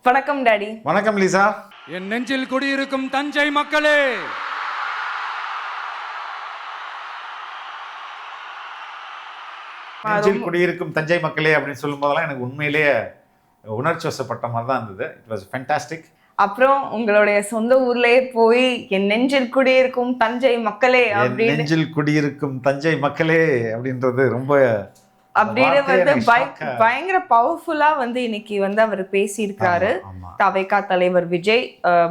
வணக்கம் டாடி. வணக்கம் லீசா. என் நெஞ்சில் குடியிருக்கும் தஞ்சை மக்களே, நெஞ்சில் குடியிருக்கும் தஞ்சை மக்களே அப்படின்னு சொல்லும் போதெல்லாம் எனக்கு உண்மையிலேயே உணர்ச்சி வசப்பட்ட மாதிரி தான் இருந்தது. It was fantastic. அப்புறம் உங்களுடைய சொந்த ஊர்லயே போய் என் நெஞ்சில் குடியிருக்கும் தஞ்சை மக்களே அப்படின்னு நெஞ்சில் குடியிருக்கும் தஞ்சை மக்களே அப்படின்றது ரொம்ப அப்படின்னு வந்து பயங்கர பவர்ஃபுல்லா வந்து இன்னைக்கு வந்து அவர் பேசியிருக்காரு. தவைக்கா தலைவர் Vijay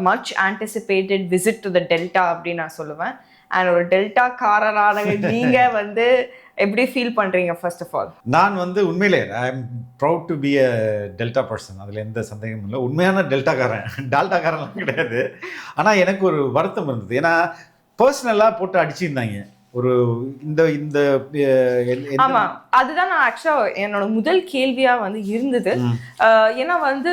much anticipated visit to the delta அப்படின்னு நான் சொல்லுவேன். அண்ட் ஒரு டெல்டா காரரான நீங்க வந்து எப்படி ஃபீல் பண்றீங்க? ஃபர்ஸ்ட் ஆஃப் ஆல் நான் வந்து உண்மையிலே I am proud to be a delta person. அதில் எந்த சந்தேகமும் இல்லை. உண்மையான டால்டாக்காரன்லாம் கிடையாது. ஆனால் எனக்கு ஒரு வருத்தம் இருந்தது. ஏன்னா பர்சனலாக போட்டு அடிச்சிருந்தாங்க ஒரு இந்த இந்த ஆமா, அதுதான் நான் ஆக்சுவலா என்னோட முதல் கேள்வியா வந்து இருந்தது. ஏன்னா வந்து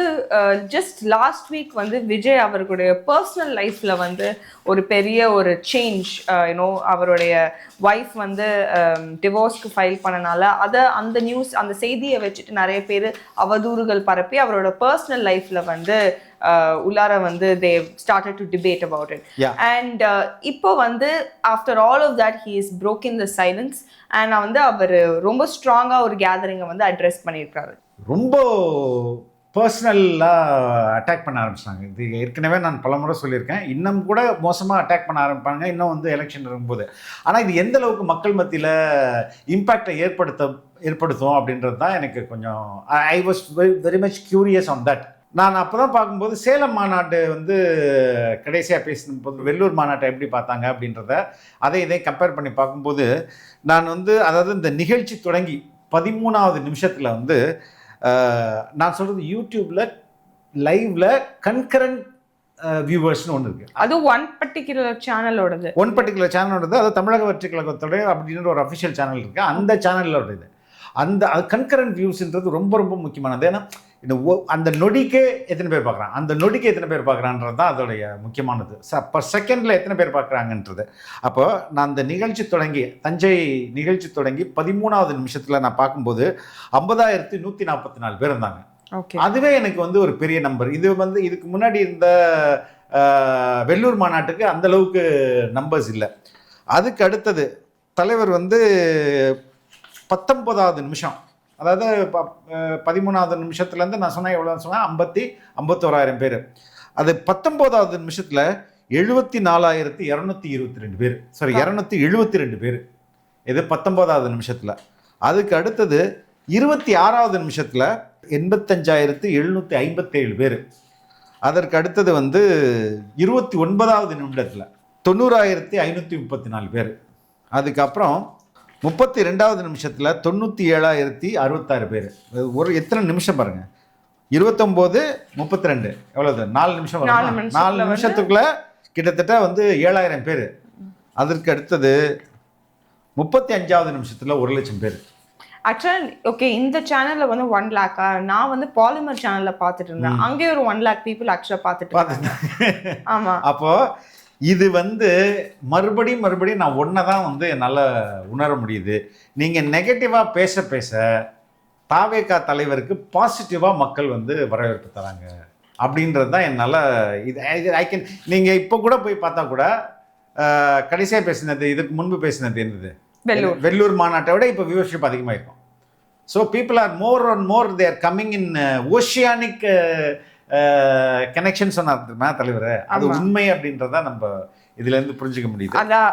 ஜஸ்ட் லாஸ்ட் வீக் வந்து விஜய் அவர்களுடைய பர்சனல் லைஃப்ல வந்து ஒரு பெரிய ஒரு சேஞ்ச், யூனோ அவருடைய ஒய்ஃப் வந்து டிவோர்ஸ்க்கு ஃபைல் பண்ணனால அந்த நியூஸ் அந்த செய்தியை வச்சுட்டு நிறைய பேர் அவதூறுகள் பரப்பி அவரோட பர்சனல் லைஃப்ல வந்து உள்ளார வந்து they started to debate about it. And இப்போ வந்து after all of that he is broken the silence and வந்து அவர் ரொம்ப ஸ்ட்ராங்கா ஒரு கேதரிங்கை வந்து அட்ரஸ் பண்ணியிருக்காரு. ரொம்ப பர்சனலாக அட்டாக் பண்ண ஆரம்பிச்சிட்டாங்க. இது ஏற்கனவே நான் பலமுறை சொல்லியிருக்கேன். இன்னும் கூட மோசமாக அட்டாக் பண்ண ஆரம்பிப்பாங்க இன்னும் வந்து எலெக்ஷன் இருக்கும்போது. ஆனால் இது எந்த அளவுக்கு மக்கள் மத்தியில் இம்பேக்டை ஏற்படுத்தும் அப்படின்றது தான் எனக்கு கொஞ்சம் I was very much curious on that. நான் அப்போ தான் பார்க்கும்போது சேலம் மாநாடு வந்து கடைசியாக பேசும்போது வெள்ளூர் மாநாட்டை எப்படி பார்த்தாங்க அப்படின்றத இதை கம்பேர் பண்ணி பார்க்கும்போது நான் வந்து அதாவது இந்த நிகழ்ச்சி தொடங்கி 13வது நிமிஷத்தில் வந்து நான் சொல்கிறது யூடியூப்பில் லைவில் கன்கரண்ட் வியூவர்ஸ்னு ஒன்று இருக்குது. அது ஒன் பர்டிகுலர் சேனலோடது அது தமிழக வெற்றி கழகத்தோட அப்படின்ற ஒரு அஃபிஷியல் சேனல் இருக்குது. அந்த சேனலோட இது அந்த கன்கரண்ட் வியூஸ்ன்றது ரொம்ப ரொம்ப முக்கியமானது. ஏன்னா அந்த நொடிக்கே எத்தனை பேர் பார்க்குறான்றது தான் அதோடைய முக்கியமானது. பர் செகண்டில் எத்தனை பேர் பார்க்குறாங்கன்றது. அப்போ நான் அந்த தஞ்சை நிகழ்ச்சி தொடங்கி 13வது நிமிஷத்தில் நான் பார்க்கும்போது 50,144 பேர் இருந்தாங்க. அதுவே எனக்கு வந்து ஒரு பெரிய நம்பர். இது வந்து இதுக்கு முன்னாடி இருந்த வெள்ளூர் மாநாட்டுக்கு அந்த அளவுக்கு நம்பர்ஸ் இல்லை. அதுக்கு அடுத்தது தலைவர் வந்து 19வது நிமிஷம், அதாவது 13வது நிமிஷத்துலேருந்து நான் சொன்னேன் எவ்வளோ சொன்னேன் 51,000 பேர். அது 19வது நிமிஷத்தில் 74,222 பேர், சாரி 272 பேர். இது 19வது நிமிஷத்தில். அதுக்கு அடுத்தது 26வது நிமிஷத்தில் 85,757 பேர். அதற்கு அடுத்தது வந்து 29வது நிமிடத்தில் 90,534 பேர். அதுக்கப்புறம் 32வது நிமிஷத்தில் 97,066 பேர். ஒரு எத்தனை நிமிஷம் பாருங்கள், 29 32 எவ்வளவு 4 நிமிஷம் வரும். 4 நிமிஷத்துக்குள்ள கிட்டத்தட்ட வந்து 7,000 பேர். அதற்கு அடுத்தது 35வது நிமிஷத்தில் 1,00,000 பேர். ஆக்சுவலா ஓகே, இந்த சேனல்ல வந்து 1 lakh, நான் வந்து பாலிமர் சேனல்ல பார்த்துட்டு இருந்தேன். அங்கே ஒரு 1 lakh பீப்புள் ஆக்சுவலா பார்த்துட்டு. ஆமா, அப்போ இது வந்து மறுபடியும் நான் ஒன்றை தான் வந்து என்னால் உணர முடியுது. நீங்கள் நெகட்டிவாக பேச தாவேகா தலைவருக்கு பாசிட்டிவாக மக்கள் வந்து வரவேற்பு தராங்க அப்படின்றது தான் என்னால் இது நீங்கள் இப்போ கூட போய் பார்த்தா கூட கடைசியாக பேசினது, இதுக்கு முன்பு பேசினது என்னது, வெள்ளூர் மாநாட்டை விட இப்போ வியூவர்ஷிப் அதிகமாக இருக்கும். So people are more they are coming in oceanic connection சொன்னார் தலைவர். அது உண்மை அப்படின்றத நம்ம இதுல இருந்து புரிஞ்சுக்க முடியுது. அதான்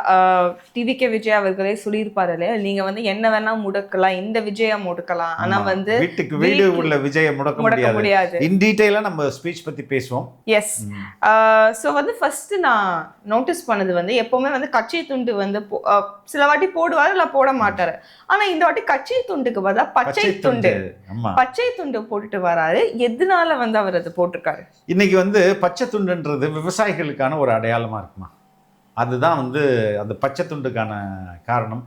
டிவிகே விஜய் அவர்களே சொல்லியிருப்பாரு இல்லையா, நீங்க வந்து என்ன வேணா முடக்கலாம், இந்த விஜய முடக்கலாம், ஆனா வந்து வீட்டுக்கு வீடு உள்ள விஜய முடக்க முடியாது. இன் டீடைலா நம்ம ஸ்பீச் பத்தி பேசுவோம். எஸ். ஸோ வந்து ஃபர்ஸ்ட் நான் நோட்டீஸ் பண்ணது வந்து எப்பவுமே வந்து கட்சி துண்டு வந்து சில வாட்டி போடுவாரு இல்லை போட மாட்டாரு. ஆனா இந்த வாட்டி கட்சி துண்டுக்கு பதிலா பச்சை துண்டு போட்டுட்டு வராரு. எதனால வந்து அவர் அது போட்டிருக்காரு? இன்னைக்கு வந்து பச்சை துண்டுன்றது விவசாயிகளுக்கான ஒரு அடையாளமா இருக்குமா? அதுதான் வந்து அந்த பச்சை துண்டுக்கான காரணம்.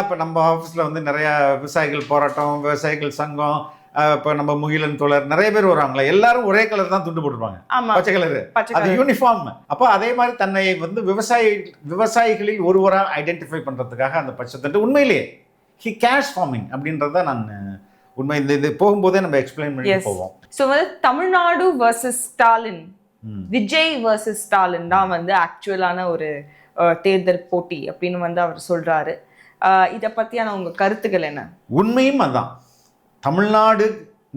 இப்போ நம்ம ஆஃபீஸில் வந்து நிறையா விவசாயிகள் போராட்டம், விவசாயிகள் சங்கம், இப்போ நம்ம முகிலன் தோழர் நிறைய பேர் வருவாங்களா, எல்லாரும் ஒரே கலர் தான் துண்டு போட்டுருப்பாங்க, பச்சை கலரு, அது யூனிஃபார்ம். அப்போ அதே மாதிரி தன்னை வந்து விவசாயிகளில் ஒருவராக ஐடென்டிஃபை பண்ணுறதுக்காக அந்த பச்சை துண்டு உண்மையிலேயே ஹி கேஷ் ஃபார்மிங் அப்படின்றத நான் உண்மை. இது போகும்போதே நம்ம எக்ஸ்பிளைன் பண்ணி போவோம். ஸோ வந்து தமிழ்நாடு வர்சஸ் ஸ்டாலின், விஜய் வர்சஸ் ஸ்டாலின் தான் வந்து ஆக்சுவலான ஒரு தேர்தல் போட்டி அப்படின்னு வந்து அவர் சொல்றாரு. இதை பத்தியான உங்க கருத்துக்கள் என்ன? உண்மையும் அதான். தமிழ்நாடு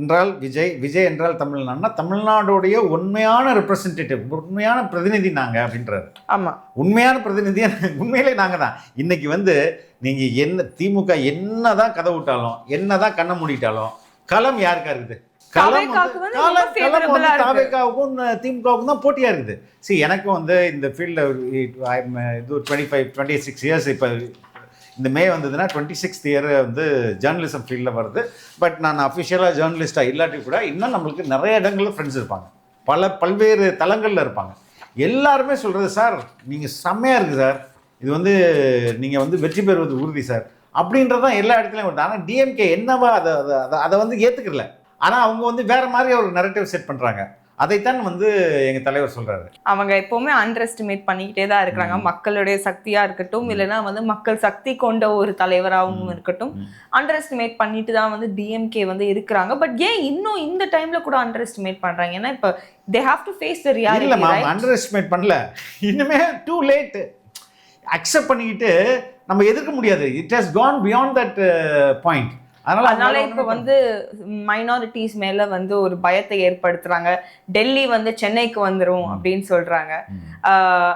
என்றால் விஜய், விஜய் என்றால் தமிழ்நாடுனா தமிழ்நாடுடைய உண்மையான ரெப்ரசன்டேட்டிவ், உண்மையான பிரதிநிதி நாங்கள் அப்படின்றாரு. ஆமாம், உண்மையான பிரதிநிதியா உண்மையிலே நாங்கள் தான். இன்னைக்கு வந்து நீங்கள் என்ன திமுக என்ன தான் கதை விட்டாலும், என்ன தான் கண்ணை மூடிட்டாலும், களம் யாருக்கா இருக்குது? களம் தாவேகாவுக்கும் திமுகவுக்கும் தான் போட்டியாக இருக்குது. சரி, எனக்கும் வந்து இந்த ஃபீல்டில் இது 26 இயர்ஸ். இப்போ இந்த மே வந்ததுன்னா 26th இயர் வந்து ஜேர்னலிசம் ஃபீல்டில் வருது. பட் நான் அஃபிஷியலாக ஜேர்னலிஸ்ட்டாக இல்லாட்டி கூட இன்னும் நம்மளுக்கு நிறைய இடங்களில் ஃப்ரெண்ட்ஸ் இருப்பாங்க, பல்வேறு தளங்களில் இருப்பாங்க. எல்லாருமே சொல்கிறது, சார் நீங்கள் செம்மையாக இருக்குது சார், இது வந்து நீங்கள் வந்து வெற்றி பெறுவது உறுதி சார் அப்படின்றதான் எல்லா இடத்துலையும் வருது. ஆனால் டிஎம்கே என்னவா அதை வந்து ஏற்றுக்கல. ஆனால் அவங்க வந்து வேறு மாதிரி ஒரு நரேட்டிவ் செட் பண்ணுறாங்க. அதைத்தான் வந்து எங்க தலைவர் சொல்றாரு. அவங்க எப்பவுமே அண்டர் எஸ்டிமேட் பண்ணிக்கிட்டே தான் இருக்கிறாங்க. மக்களுடைய சக்தியா இருக்கட்டும், இல்லைன்னா வந்து மக்கள் சக்தி கொண்ட ஒரு தலைவராகவும் இருக்கட்டும், அண்டர் எஸ்டிமேட் பண்ணிட்டு தான் வந்து டிஎம்கே வந்து இருக்கிறாங்க. பட் ஏன் இன்னும் இந்த டைம்ல கூட அண்டர் எஸ்டிமேட் பண்றாங்க? ஏன்னா இப்போ they have to face the reality. இல்ல மேம், அண்டர் எஸ்டிமேட் பண்ணல, இன்னுமே டூ லேட். அக்செப்ட் பண்ணிக்கிட்டு நம்ம எதிர்க்க முடியாது. It has gone beyond that point. அதனால இப்ப வந்து மைனாரிட்டிஸ் மேல வந்து ஒரு பயத்தை ஏற்படுத்துறாங்க. டெல்லி வந்து சென்னைக்கு வந்துரும் அப்படின்னு சொல்றாங்க.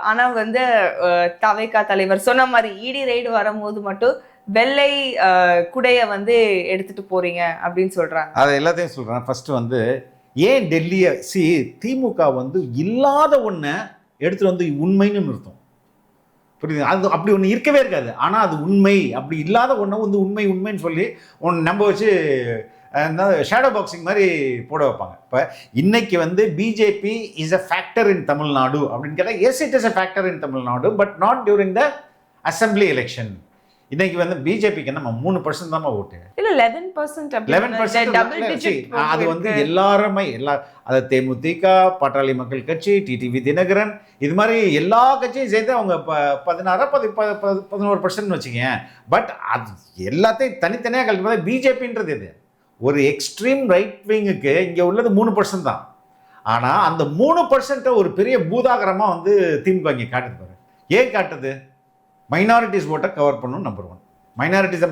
ஆனா வந்து தவேகா தலைவர் சொன்ன மாதிரி இடி ரைடு வரும்போது மட்டும் வெள்ளை குடைய வந்து எடுத்துட்டு போறீங்க அப்படின்னு சொல்றாங்க. அதை எல்லாத்தையும் சொல்றேன். ஃபர்ஸ்ட் வந்து ஏன் டெல்லியை திமுக வந்து இல்லாத ஒன்றை எடுத்துட்டு வந்து உண்மைன்னு நிறுத்தும், புரியுது? அது அப்படி ஒன்று இருக்கவே இருக்காது. ஆனால் அது உண்மை, அப்படி இல்லாத ஒன்று வந்து உண்மைன்னு சொல்லி ஒன்று நம்ப வச்சு ஷேடோ பாக்ஸிங் மாதிரி போட வைப்பாங்க. இப்போ இன்னைக்கு வந்து BJP is a factor in Tamil Nadu அப்படின்னு கேட்டால், S it is a factor in Tamil Nadu, but not during the assembly election. இன்னைக்கு வந்து பிஜேபிக்கு நம்ம 3% தான் ஓட்டு. இல்ல 11%. அது வந்து எல்லாருமே அதை தேமுதிக, பாட்டாளி மக்கள் கட்சி, டிடிவி தினகரன், இது மாதிரி எல்லா கட்சியும் சேர்ந்து அவங்க 11% வச்சுக்கேன். பட் அது எல்லாத்தையும் தனித்தனியாக கல்வி பார்த்தா பிஜேபின்றது இது ஒரு எக்ஸ்ட்ரீம் ரைட் விங்குக்கு இங்கே உள்ளது 3% தான். ஆனால் அந்த 3% ஒரு பெரிய பூதாகரமாக வந்து திமுக இங்கே காட்டுது பாரு. ஏன் காட்டுது? மைனாரிட்டிஸ் ஓட்டை கவர் பண்ணணும். நம்பர் 1 மைனாரிட்டிஸ்,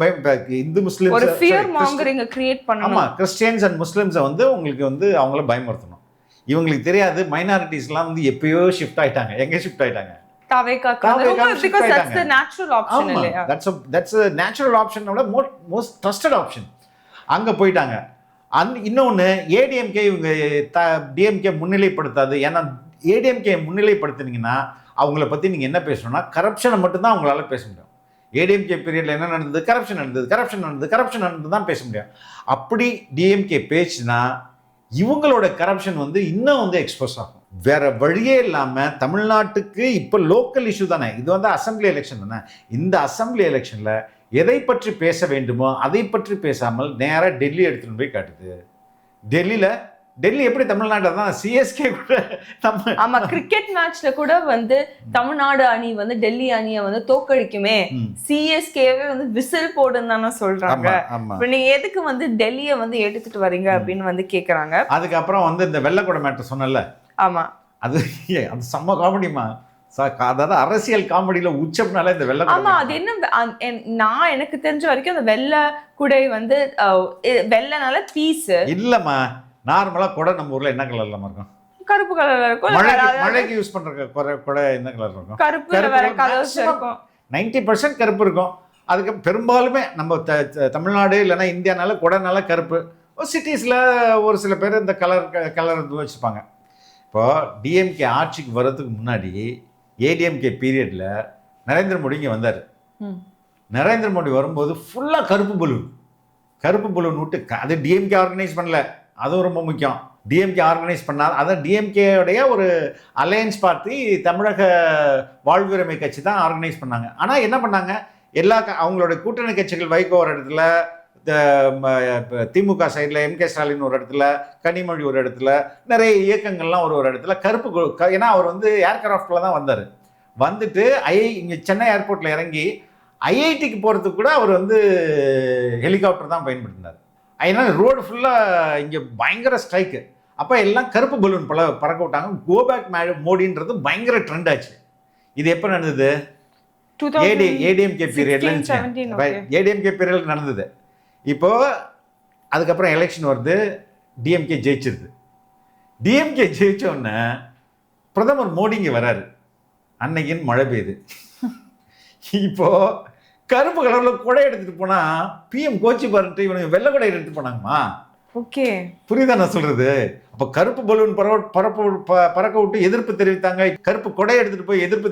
இந்து முஸ்லிம்ஸ் ஒரு ஃபியர் மாங்கரிங் கிரியேட் பண்ணணும். ஆமா, கிறிஸ்டியன்ஸ் அண்ட் முஸ்லிம்ஸை வந்து உங்களுக்கு வந்து அவங்கள பயமுறுத்தணும். இவங்களுக்கு தெரியாது மைனாரிட்டிஸ்லாம் வந்து எப்பயோ ஷிஃப்ட் ஆயிட்டாங்க. எங்க ஷிஃப்ட் ஆயிட்டாங்க? நேச்சுரல் ஆப்ஷனோட மோஸ்ட் ட்ரஸ்டட் ஆப்ஷன் அங்க போயிட்டாங்க. இன்னொன்று ஏடிஎம்கே இவங்க டிஎம்கே முன்னிலைப்படுத்தாது. ஏன்னா ஏடிஎம்கே முன்னிலைப்படுத்தினீங்கன்னா அவங்கள பற்றி நீங்கள் என்ன பேசணும்னா கரப்ஷனை மட்டும்தான் அவங்களால பேச முடியும். ஏடிஎம்கே பீரியடில் என்ன நடந்தது? கரப்ஷன் நடந்தது தான் பேச முடியும். அப்படி டிஎம்கே பேசுனா இவங்களோட கரப்ஷன் வந்து இன்னும் வந்து எக்ஸ்போஸ் ஆகும். வேற வழியே இல்லாமல் தமிழ்நாட்டுக்கு இப்போ லோக்கல் இஷ்யூ தானே இது, வந்து அசம்பிளி எலெக்ஷன் தானே. இந்த அசம்பிளி எலெக்ஷனில் எதை பற்றி பேச வேண்டுமோ அதை பற்றி பேசாமல் நேராக டெல்லி எடுத்துகிட்டு போய் காட்டுது. டெல்லி எப்படி தமிழ்நாடு தான் சிஎஸ்கே கூட ஆமா, கிரிக்கெட் மேட்ச்ல கூட வந்து தமிழ்நாடு அணி வந்து டெல்லி அணியை வந்து தோக்கடிக்குமே, சிஎஸ்கேவே வந்து விசில் போடுன்னு தானே சொல்றாங்க. இப்ப நீங்க எதுக்கு வந்து டெல்லியை வந்து எடுத்துட்டு வரீங்க அப்படின்னு வந்து கேக்குறாங்க. அதுக்கப்புறம் வந்து இந்த வெள்ளக்கூட மேட்டர் சொன்னல, ஆமா, அது செம்ம காமெடிமா. அதாவது அரசியல் காமெடியில உச்சம்னால இந்த வெள்ளை. ஆமா, அது என்ன, நான் எனக்கு தெரிஞ்ச வரைக்கும் அந்த வெள்ளை குடை வந்து வெள்ளைனால பீஸ் இல்லம்மா. நார்மலா கொடை நம்ம ஊர்ல என்ன கலர்ல இருக்கும்? கருப்பு கலர்ல இருக்கும். மழைக்கு யூஸ் பண்ற கொடை என்ன கலர் இருக்கும்? கருப்பு வேற கலர்ஸ் இருக்கும். 90% கருப்பு இருக்கும். அதுக்கு பெரும்பாலுமே நம்ம தமிழ்நாடு இல்லைன்னா இந்தியானால கொடைனால கருப்பு. சிட்டிஸ்ல ஒரு சில பேர் இந்த கலர் வச்சுப்பாங்க. இப்போ டிஎம்கே ஆட்சிக்கு வர்றதுக்கு முன்னாடி ஏடிஎம்கே பீரியட்ல நரேந்திர மோடி இங்கே வந்தார். நரேந்திர மோடி வரும்போது ஃபுல்லாக கருப்பு பலூன் விட்டு, அது டிஎம்கே ஆர்கனைஸ் பண்ணல, அதுவும் ரொம்ப முக்கியம். டிஎம்கே ஆர்கனைஸ் பண்ணால், அதான் டிஎம்கேடைய ஒரு அலையன்ஸ் பார்ட்டி தமிழக வாழ்வுரிமை கட்சி தான் ஆர்கனைஸ் பண்ணாங்க. ஆனால் என்ன பண்ணாங்க, அவங்களோட கூட்டணி கட்சிகள் வைகோ ஒரு இடத்துல, திமுக சைடில் எம்கே ஸ்டாலின் ஒரு இடத்துல, கனிமொழி ஒரு இடத்துல, நிறைய இயக்கங்கள்லாம் ஒரு இடத்துல கருப்பு. ஏன்னா அவர் வந்து ஏர்கிராஃப்டில் தான் வந்தார். வந்துட்டு இங்கே சென்னை ஏர்போர்ட்டில் இறங்கி ஐஐடிக்கு போகிறதுக்கு கூட அவர் வந்து ஹெலிகாப்டர் தான் பயன்படுத்தினார். அதனால ரோடு ஃபுல்லாக இங்கே பயங்கர ஸ்ட்ரைக்கு. அப்போ எல்லாம் கருப்பு பலூன் பறக்க விட்டாங்க. கோ பேக் மோடின்றது பயங்கர ட்ரெண்ட் ஆச்சு. இது எப்போ நடந்தது? ஏடிஎம்கே பீரியட்ல ஏடிஎம்கே பீரியட் நடந்தது. இப்போ அதுக்கப்புறம் எலெக்ஷன் வருது, டிஎம்கே ஜெயிச்சிருது. டிஎம்கே ஜெயிச்ச உடனே பிரதமர் மோடிங்க வராரு, அன்னைக்குன்னு மழை பெய்யுது. இப்போ கருப்பு கலர்ல குடை எடுத்துட்டு போனா பிஎம் கோச்சி பாருன்ட்டு இவனுங்க வெள்ளை குடை எடுத்துட்டு போனாங்கம்மா. ஓகே, புரியுதா நான் சொல்றது? அப்ப கருப்பு பலூன் பறக்க விட்டு எதிர்ப்பு தெரிவித்தாங்க. கருப்பு கொடை எடுத்துட்டு போய் எதிர்ப்பு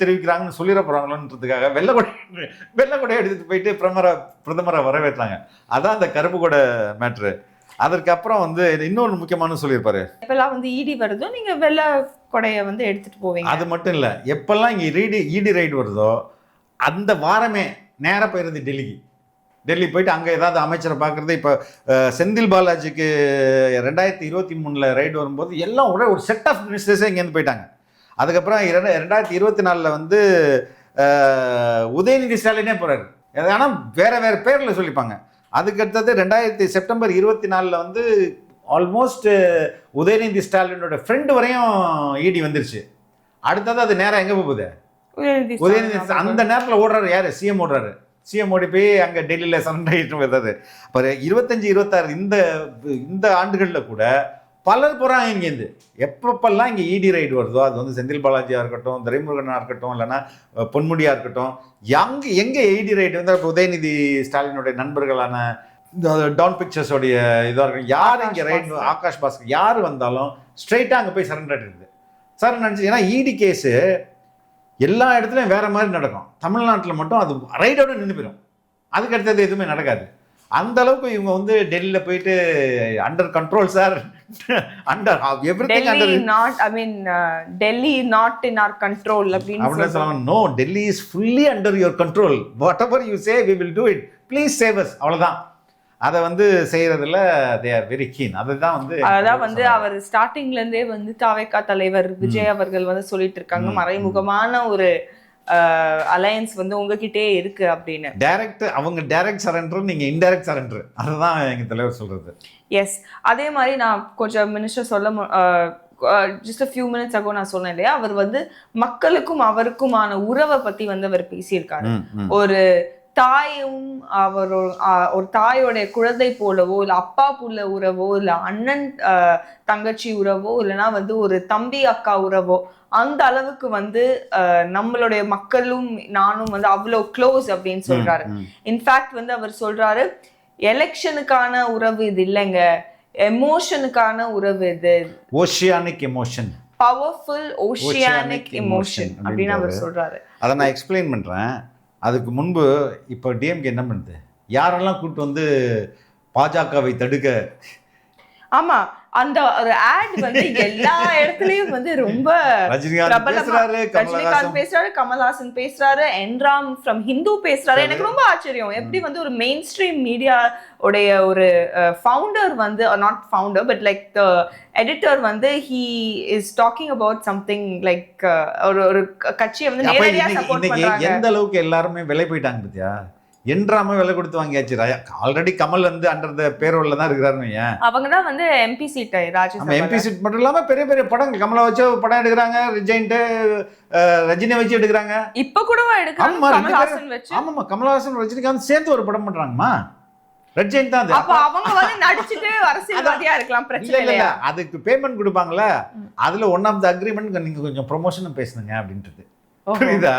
தெரிவிக்கிறாங்கன்னு சொல்லிட போறாங்களோன்றதுக்காக வெள்ளை கொடை எடுத்துட்டு போயிட்டு பிரதமரை வரவேற்றாங்க. அதான் அந்த கருப்பு கொடை மேட்ரு. அதற்கப்புறம் வந்து இன்னொன்று முக்கியமான சொல்லியிருப்பாரு, எப்பெல்லாம் வந்து இடி வருதோ நீங்க வெள்ளை கொடையை வந்து எடுத்துட்டு போவீங்க. அது மட்டும் இல்ல, எப்பெல்லாம் இங்க இடி ரைடு வருதோ அந்த வாரமே நேராக போயிருது டெல்லி போயிட்டு அங்கே ஏதாவது அமைச்சரை பார்க்குறது. இப்போ செந்தில் பாலாஜிக்கு 2023 ரைடு வரும்போது எல்லாம் ஒரு செட் ஆஃப் மினிஸ்டர்ஸே இங்கேருந்து போயிட்டாங்க. அதுக்கப்புறம் 2024 வந்து உதயநிதி ஸ்டாலினே போகிறாரு. ஆனால் வேறு பேரில் சொல்லிப்பாங்க. அதுக்கடுத்தது செப்டம்பர் 24 வந்து ஆல்மோஸ்ட் உதயநிதி ஸ்டாலினோட ஃப்ரெண்டு வரையும் இடி வந்துருச்சு. அடுத்தது அது நேரம் எங்கே போகுது? உதயநிதி அந்த நேரத்தில் ஓடுறாரு யார்? சிஎம் ஓடுறாரு. சிஎம் ஓடி போய் அங்கே டெல்லியில் சரண்டர் ஆகிட்டு வருது. இப்போ 25-26 இந்த ஆண்டுகளில் கூட பலர் போகிறாங்க இங்கேருந்து. எப்பப்பெல்லாம் இங்கே இடி ரைடு வருதோ, அது வந்து செந்தில் பாலாஜியாக இருக்கட்டும், துரைமுருகனாக இருக்கட்டும், இல்லைன்னா பொன்முடியாக இருக்கட்டும், எங்கே இடி ரைடு வந்து இப்போ உதயநிதி ஸ்டாலினுடைய நண்பர்களான டான் பிக்சர்ஸோடைய இதாக இருக்கும், யார் இங்கே ரைடு, ஆகாஷ் பாஸ்கர் யார் வந்தாலும் ஸ்ட்ரைட்டாக அங்கே போய் சரண்டர் ஆகிடுது. சார் நினச்சி, ஏன்னா இடி கேஸு எல்லா இடத்துலையும் வேற மாதிரி நடக்கும். தமிழ்நாட்டில் மட்டும் அது ரைடோட நின்று போயிடும். அதுக்கு அடுத்தது எதுவுமே நடக்காது. அந்த அளவுக்கு இவங்க வந்து டெல்லியில் போயிட்டு under control sir, under everything under Delhi not in our control அப்படின்னு சொல்லுவாங்க. No, Delhi is fully under your control. Whatever you say we will do it, please save us. அவ்வளோதான். அதை வந்து செய்யறதுல தே ஆர் வெரி கீன். அதுதான் வந்து அவர் ஸ்டார்டிங்ல இருந்தே வந்து தாவேகா தலைவர் விஜய் அவர்கள் வந்து சொல்லிட்டு இருக்காங்க, மறைமுகமான ஒரு அலையன்ஸ் வந்து உங்ககிட்டே இருக்கு அப்படின்னு. அவங்க டைரக்ட் சரண்டர், நீங்க இன்டைரக்ட் சரண்டர். அதுதான் எங்க தலைவர் சொல்றது. எஸ், அதே மாதிரி நான் கொஞ்சம் minister just a few minutes ago நான் சொன்னேன் இல்லையா, அவர் வந்து மக்களுக்கும் அவருக்குமான உறவை பத்தி வந்து அவர் பேசியிருக்காரு. ஒரு தாயும் ஒரு தாயோடைய குழந்தை போலவோ, இல்லை அப்பா புள்ள உறவோ, இல்லை அண்ணன் தங்கச்சி உறவோ, இல்லைன்னா வந்து ஒரு தம்பி அக்கா உறவோ, அந்த அளவுக்கு வந்து நம்மளுடைய மக்களும் நானும் வந்து அவ்வளோ க்ளோஸ் அப்படின்னு சொல்றாரு. இன்ஃபேக்ட் வந்து அவர் சொல்றாரு, எலெக்ஷனுக்கான உறவு இது இல்லைங்க, எமோஷனுக்கான உறவு இது, oceanic emotion, powerful oceanic emotion அப்படின்னு அவர் சொல்றாரு. அதை நான் எக்ஸ்பிளைன் பண்றேன். அதுக்கு முன்பு இப்போ டிஎம்கே என்ன பண்ணுது, யாரெல்லாம் கூப்பிட்டு வந்து பாஜகவை தடுக்க. ஆமா, அந்த ஒரு ஆட் வந்து எல்லா இடத்துலயும் வந்து ரொம்ப ரஜினிகாந்த் பேசுறாரு, கமல்ஹாசன் பேசுறாரு, என்ராம் ஃப்ரம் ஹிந்து பேசுறாரு. எனக்கு ரொம்ப ஆச்சரியம், எப்படி வந்து ஒரு மெயின் ஸ்ட்ரீம் மீடியா உடைய ஒரு ஃபவுண்டர் வந்து, not founder but like the editor வந்து he is talking about something like ஒரு கட்சியை வந்து நேரடியா சப்போர்ட் பண்றாங்க. எந்த அளவுக்கு எல்லாரும் விலை போயிட்டாங்க பத்தியா? என்றாம விலை கொடுத்து வாங்கியாச்சு. ஆல்ரெடி கமல் வந்து அண்டர் த பேரோல்ல தான் இருக்கிறாருன்னு. அவங்க தான் வந்து MP seat Rajya Sabha, MP seat மட்டும் இல்லாம பெரிய பெரிய படங்கள் கமலை வச்சு படம் எடுக்கிறாங்க, ரஜினி வச்சு எடுக்கிறாங்க, இப்ப கூடவா எடுக்கிறாங்க கமல்ஹாசன் வச்சு. ஆமாமா, கமல்ஹாசன் ரஜினிகாந்த் சேர்ந்து ஒரு படம் பண்றாங்கம்மா. ரஜினி தான். அப்ப அவங்க வந்து நடிச்சிட்டு அரசியல்வாதியா இருக்கலாம், பிரச்சனை இல்ல. அதுக்கு பேமெண்ட் கொடுப்பாங்கல்ல, அதுல ஒன் ஆஃப் த அக்ரிமெண்ட் நீங்க கொஞ்சம் ப்ரொமோஷனும் பேசுங்க அப்படின்றது, புரியுதா?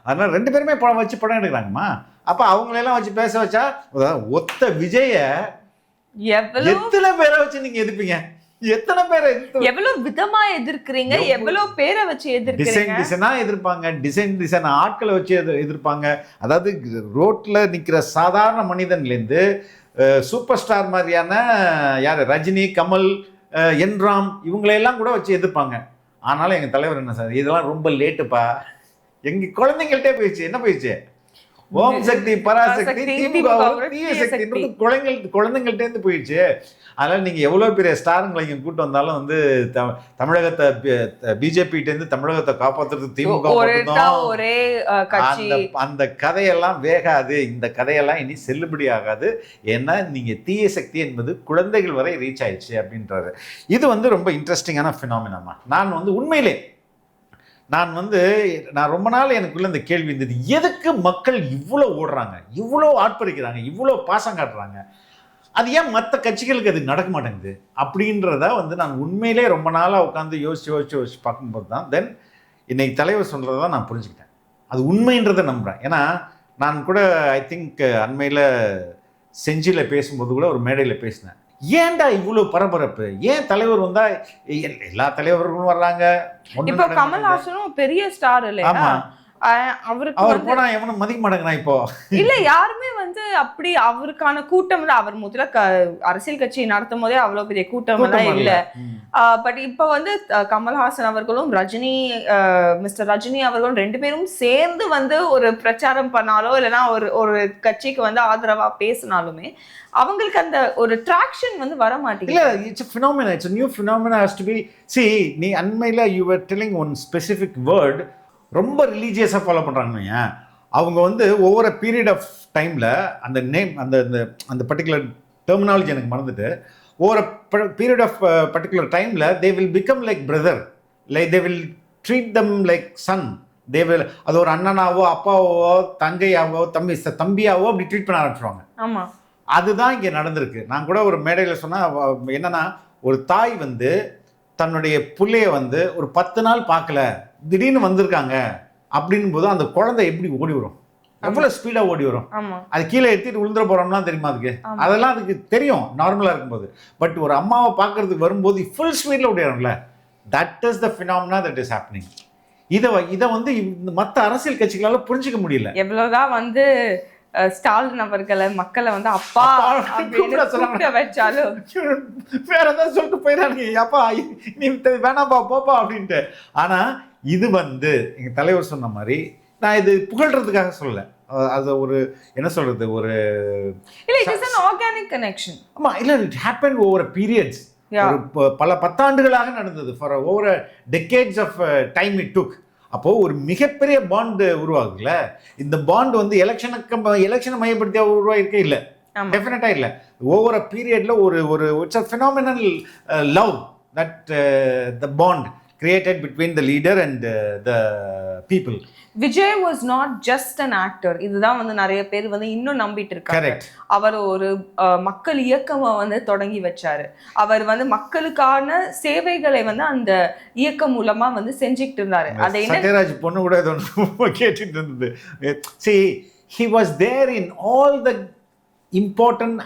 அதனால ரெண்டு பேருமே படம் வச்சு படம் எடுக்கிறாங்கம்மா. அப்ப அவங்களெல்லாம் வச்சு பேச வச்சா ஒத்த விஜய எத்தனை பேரை வச்சு நீங்க எதிர்ப்பீங்க? எத்தனை பேரை எவ்வளவு விதமா எதிர்க்கிறீங்க, எவ்வளவு பேரை வச்சு எதிர்க்கிறீங்க. டிசைனா எதிர்ப்பாங்க, டிசைன் ஆட்களை வச்சு எதிர்ப்பாங்க. அதாவது ரோட்ல நிக்கிற சாதாரண மனிதன்ல இருந்து சூப்பர் ஸ்டார் மாதிரியான யாரு, ரஜினி, கமல், என்ராம், இவங்களையெல்லாம் கூட வச்சு எதிர்ப்பாங்க. ஆனாலும் எங்க தலைவர் என்ன சார், இதெல்லாம் ரொம்ப லேட்டுப்பா, எங்க குழந்தைங்கள்ட்டே போயிடுச்சு. என்ன போயிடுச்சு? ஓம் சக்தி பராசக்தி திமுக தீய தீய சக்தின்றது குழந்தைங்கள்ட்ட இருந்து போயிடுச்சு. அதனால நீங்க எவ்வளவு பெரிய ஸ்டாருங்களை இங்க கூட்டு வந்தாலும் வந்து தமிழகத்தை பிஜேபிட்ட இருந்து தமிழகத்தை காப்பாத்துறது திமுக ஒரே கட்சி. அந்த கதையெல்லாம் வேகாது. இந்த கதையெல்லாம் இனி செல்லுபடி ஆகாது. ஏன்னா நீங்க தீய சக்தி என்பது குழந்தைகள் வரை ரீச் ஆயிடுச்சு அப்படின்றாரு. இது வந்து ரொம்ப இன்ட்ரெஸ்டிங்கான ஃபினாமினாமா. நான் வந்து உண்மையிலே நான் ரொம்ப நாள் எனக்குள்ள இந்த கேள்வி இருந்தது, எதுக்கு மக்கள் இவ்வளோ ஓடுறாங்க, இவ்வளோ ஆட்பறிக்கிறாங்க, இவ்வளோ பாசம் காட்டுறாங்க, அது ஏன் மற்ற கட்சிகளுக்கு அது நடக்க மாட்டேங்குது அப்படின்றத வந்து நான் உண்மையிலே ரொம்ப நாளாக உட்காந்து யோசிச்சு பார்க்கும்போது தான் தென் இன்னைக்கு தலைவர் சொல்கிறத தான் நான் புரிஞ்சுக்கிட்டேன். அது உண்மைன்றதை நம்புகிறேன். ஏன்னா நான் கூட ஐ திங்க் அண்மையில் செஞ்சியில் பேசும்போது கூட ஒரு மேடையில் பேசினேன், ஏன்டா இவ்வளவு பரபரப்பு, ஏன் தலைவர் வந்தா எல்லா தலைவர்களும் வர்றாங்க. இப்போ கமல்ஹாசனும் பெரிய ஸ்டார் இல்லையா, அவருக்கு அவர் போனா எவனும் மதிக்க மாட்டேங்கிறான் இப்போ. இல்ல யாருமே வந்து அப்படி அவருக்கான கூட்டம் அவர் முதல்ல அரசியல் கட்சி நடத்தும் போதே அவ்வளவு பெரிய கூட்டம் எல்லாம் இல்ல. பட் இப்ப வந்து கமல்ஹாசன் அவர்களும் மிஸ்டர் ரஜினி அவர்களும் 2 பேரும் சேர்ந்து வந்து ஒரு பிரச்சாரம் பண்ணாலோ இல்லைன்னா ஒரு கட்சிக்கு வந்து ஆதரவா பேசினாலுமே அவங்களுக்கு அந்த ஒரு ட்ராக்ஷன் வந்து வர மாட்டேங்குது. இல்ல, it's a phenomena, it's a new phenomena has to be. See, நீ அண்மையில you were telling one specific word, ரொம்ப ரிலீஜியஸாக ஃபாலோ பண்ணுறாங்க. அவங்க வந்து ஒவ்வொரு பீரியட் ஆஃப் டைமில் அந்த நேம் அந்த பர்டிகுலர் டெர்மினாலஜி எனக்கு மறந்துட்டு, ஒவ்வொரு பீரியட் ஆஃப் பர்டிகுலர் டைமில் they will become like brother, like they will treat them like son. They will, அது ஒரு அண்ணனாவோ அப்பாவோ தங்கையாவோ தம்பியாவோ அப்படி ட்ரீட் பண்ண ஆரம்பிச்சுருவாங்க. ஆமாம், அதுதான் இங்கே நடந்திருக்கு. நான் கூட ஒரு மேடையில் சொன்னால் என்னன்னா, ஒரு தாய் வந்து தன்னுடைய பிள்ளைய வந்து ஒரு 10 நாள் பார்க்கல, திடீர்னு வந்திருக்காங்க அப்படின் போது அந்த குழந்தை எப்படி ஓடி வரும், எவ்வளவு ஸ்பீடா ஓடி வரும். அது கீழே எடுத்துட்டு விழுந்துட போறோம்லாம் தெரியுமா அதுக்கு, அதெல்லாம் அதுக்கு தெரியும் நார்மலா இருக்கும்போது. பட் ஒரு அம்மாவை பார்க்கறதுக்கு வரும்போது ஃபுல் ஸ்பீட்ல ஓடிடும்ல. That is the phenomena that is happening. இதை வந்து மற்ற அரசியல் கட்சிகளால புரிஞ்சுக்க முடியல. எவ்வளவுதான் வந்து ஸ்டாலின் அவர்களை மக்களை வந்து அப்பா கூப்பிட வச்சாலும் வேற ஏதாவது சொல்லிட்டு போயிடாங்க, அப்பா நீ வேணாப்பா போப்பா அப்படின்ட்டு. ஆனா இது வந்து எங்க தலைவர் சொன்ன மாதிரி நான் இது புகழ்றதுக்காக சொல்லல, அது ஒரு என்ன சொல்றது, ஒரு இல்ல it is an organic connection. ஆமா, இல்ல இட் ஹேப்பன் ஓவர் பீரியட்ஸ். பல 10 ஆண்டுகளாக நடந்தது. For over decades of time it took. அப்போ ஒரு மிகப்பெரிய பாண்ட் உருவாகுதுல்ல. இந்த பாண்ட் வந்து எலெக்ஷனை மையப்படுத்தியா உருவாயிருக்க இல்லை, டெஃபினட்டா இல்லை. ஒவ்வொரு பீரியட்ல ஒரு it's a phenomenal love that the bond created between the leader and the people. Vijay was not just an actor. இதுதான் வந்து நிறைய பேர் வந்து இன்னும் நம்பிட்டு இருக்காங்க. அவர் ஒரு மக்கள் இயக்கமா வந்து தொடங்கி வச்சாரு. அவர் வந்து மக்களுக்கான சேவைகளை வந்து அந்த இயக்கம் மூலமா வந்து செஞ்சுக்கிட்டு இருந்தாரு. அதை சத்யராஜ் பொண்ணு கூட கேட்டுட்டு இருந்தது. See, he was there in all the important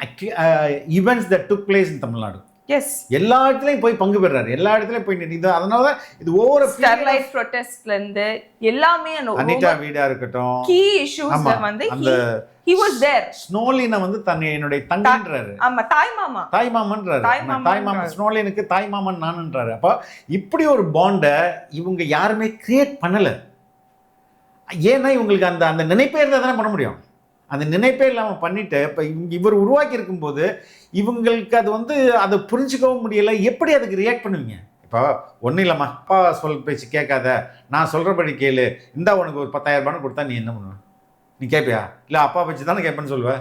events that took place in Tamil Nadu. Yes, எல்லா இடத்துலயும் போய் பங்கு பெறாரு, எல்லா இடத்துலயும் போய் நின்று. அதனாலதான் இது ஒவ்வொரு ஸ்டெர்லைட் ப்ரொடெஸ்ட்ல இருந்து எல்லாமே அனிதா வீடா இருக்கட்டும், கீ இஷ்யூஸ்ல வந்து he was there. ஸ்னோலினை வந்து என்னுடைய தங்கன்றாரு. ஆமா, தாய் மாமன்றாரு. ஸ்னோலினுக்கு தாய் மாமன் நான்ன்றாரு. அப்ப இப்படி ஒரு பாண்ட இவங்க யாருமே கிரியேட் பண்ணல. ஏன்னா இவங்களுக்கு அந்த நினைப்பே இருந்தா தானே பண்ண முடியும். அந்த நினைப்பே இல்லாமல் பண்ணிட்டு இப்போ இவர் உருவாக்கி இருக்கும்போது இவங்களுக்கு அது வந்து அதை புரிஞ்சுக்கவும் முடியலை. எப்படி அதுக்கு ரியாக்ட் பண்ணுவீங்க? இப்போ ஒன்றும் இல்லைம்மா, அப்பா சொல் பேச்சு கேட்காத, நான் சொல்கிறபடி கேளு, இந்தா உனக்கு ஒரு 10,000 ரூபான்னு கொடுத்தா நீ என்ன பண்ணுவ? நீ கேட்பியா? இல்லை அப்பா வச்சு தானே கேட்பேன்னு சொல்லுவேன்.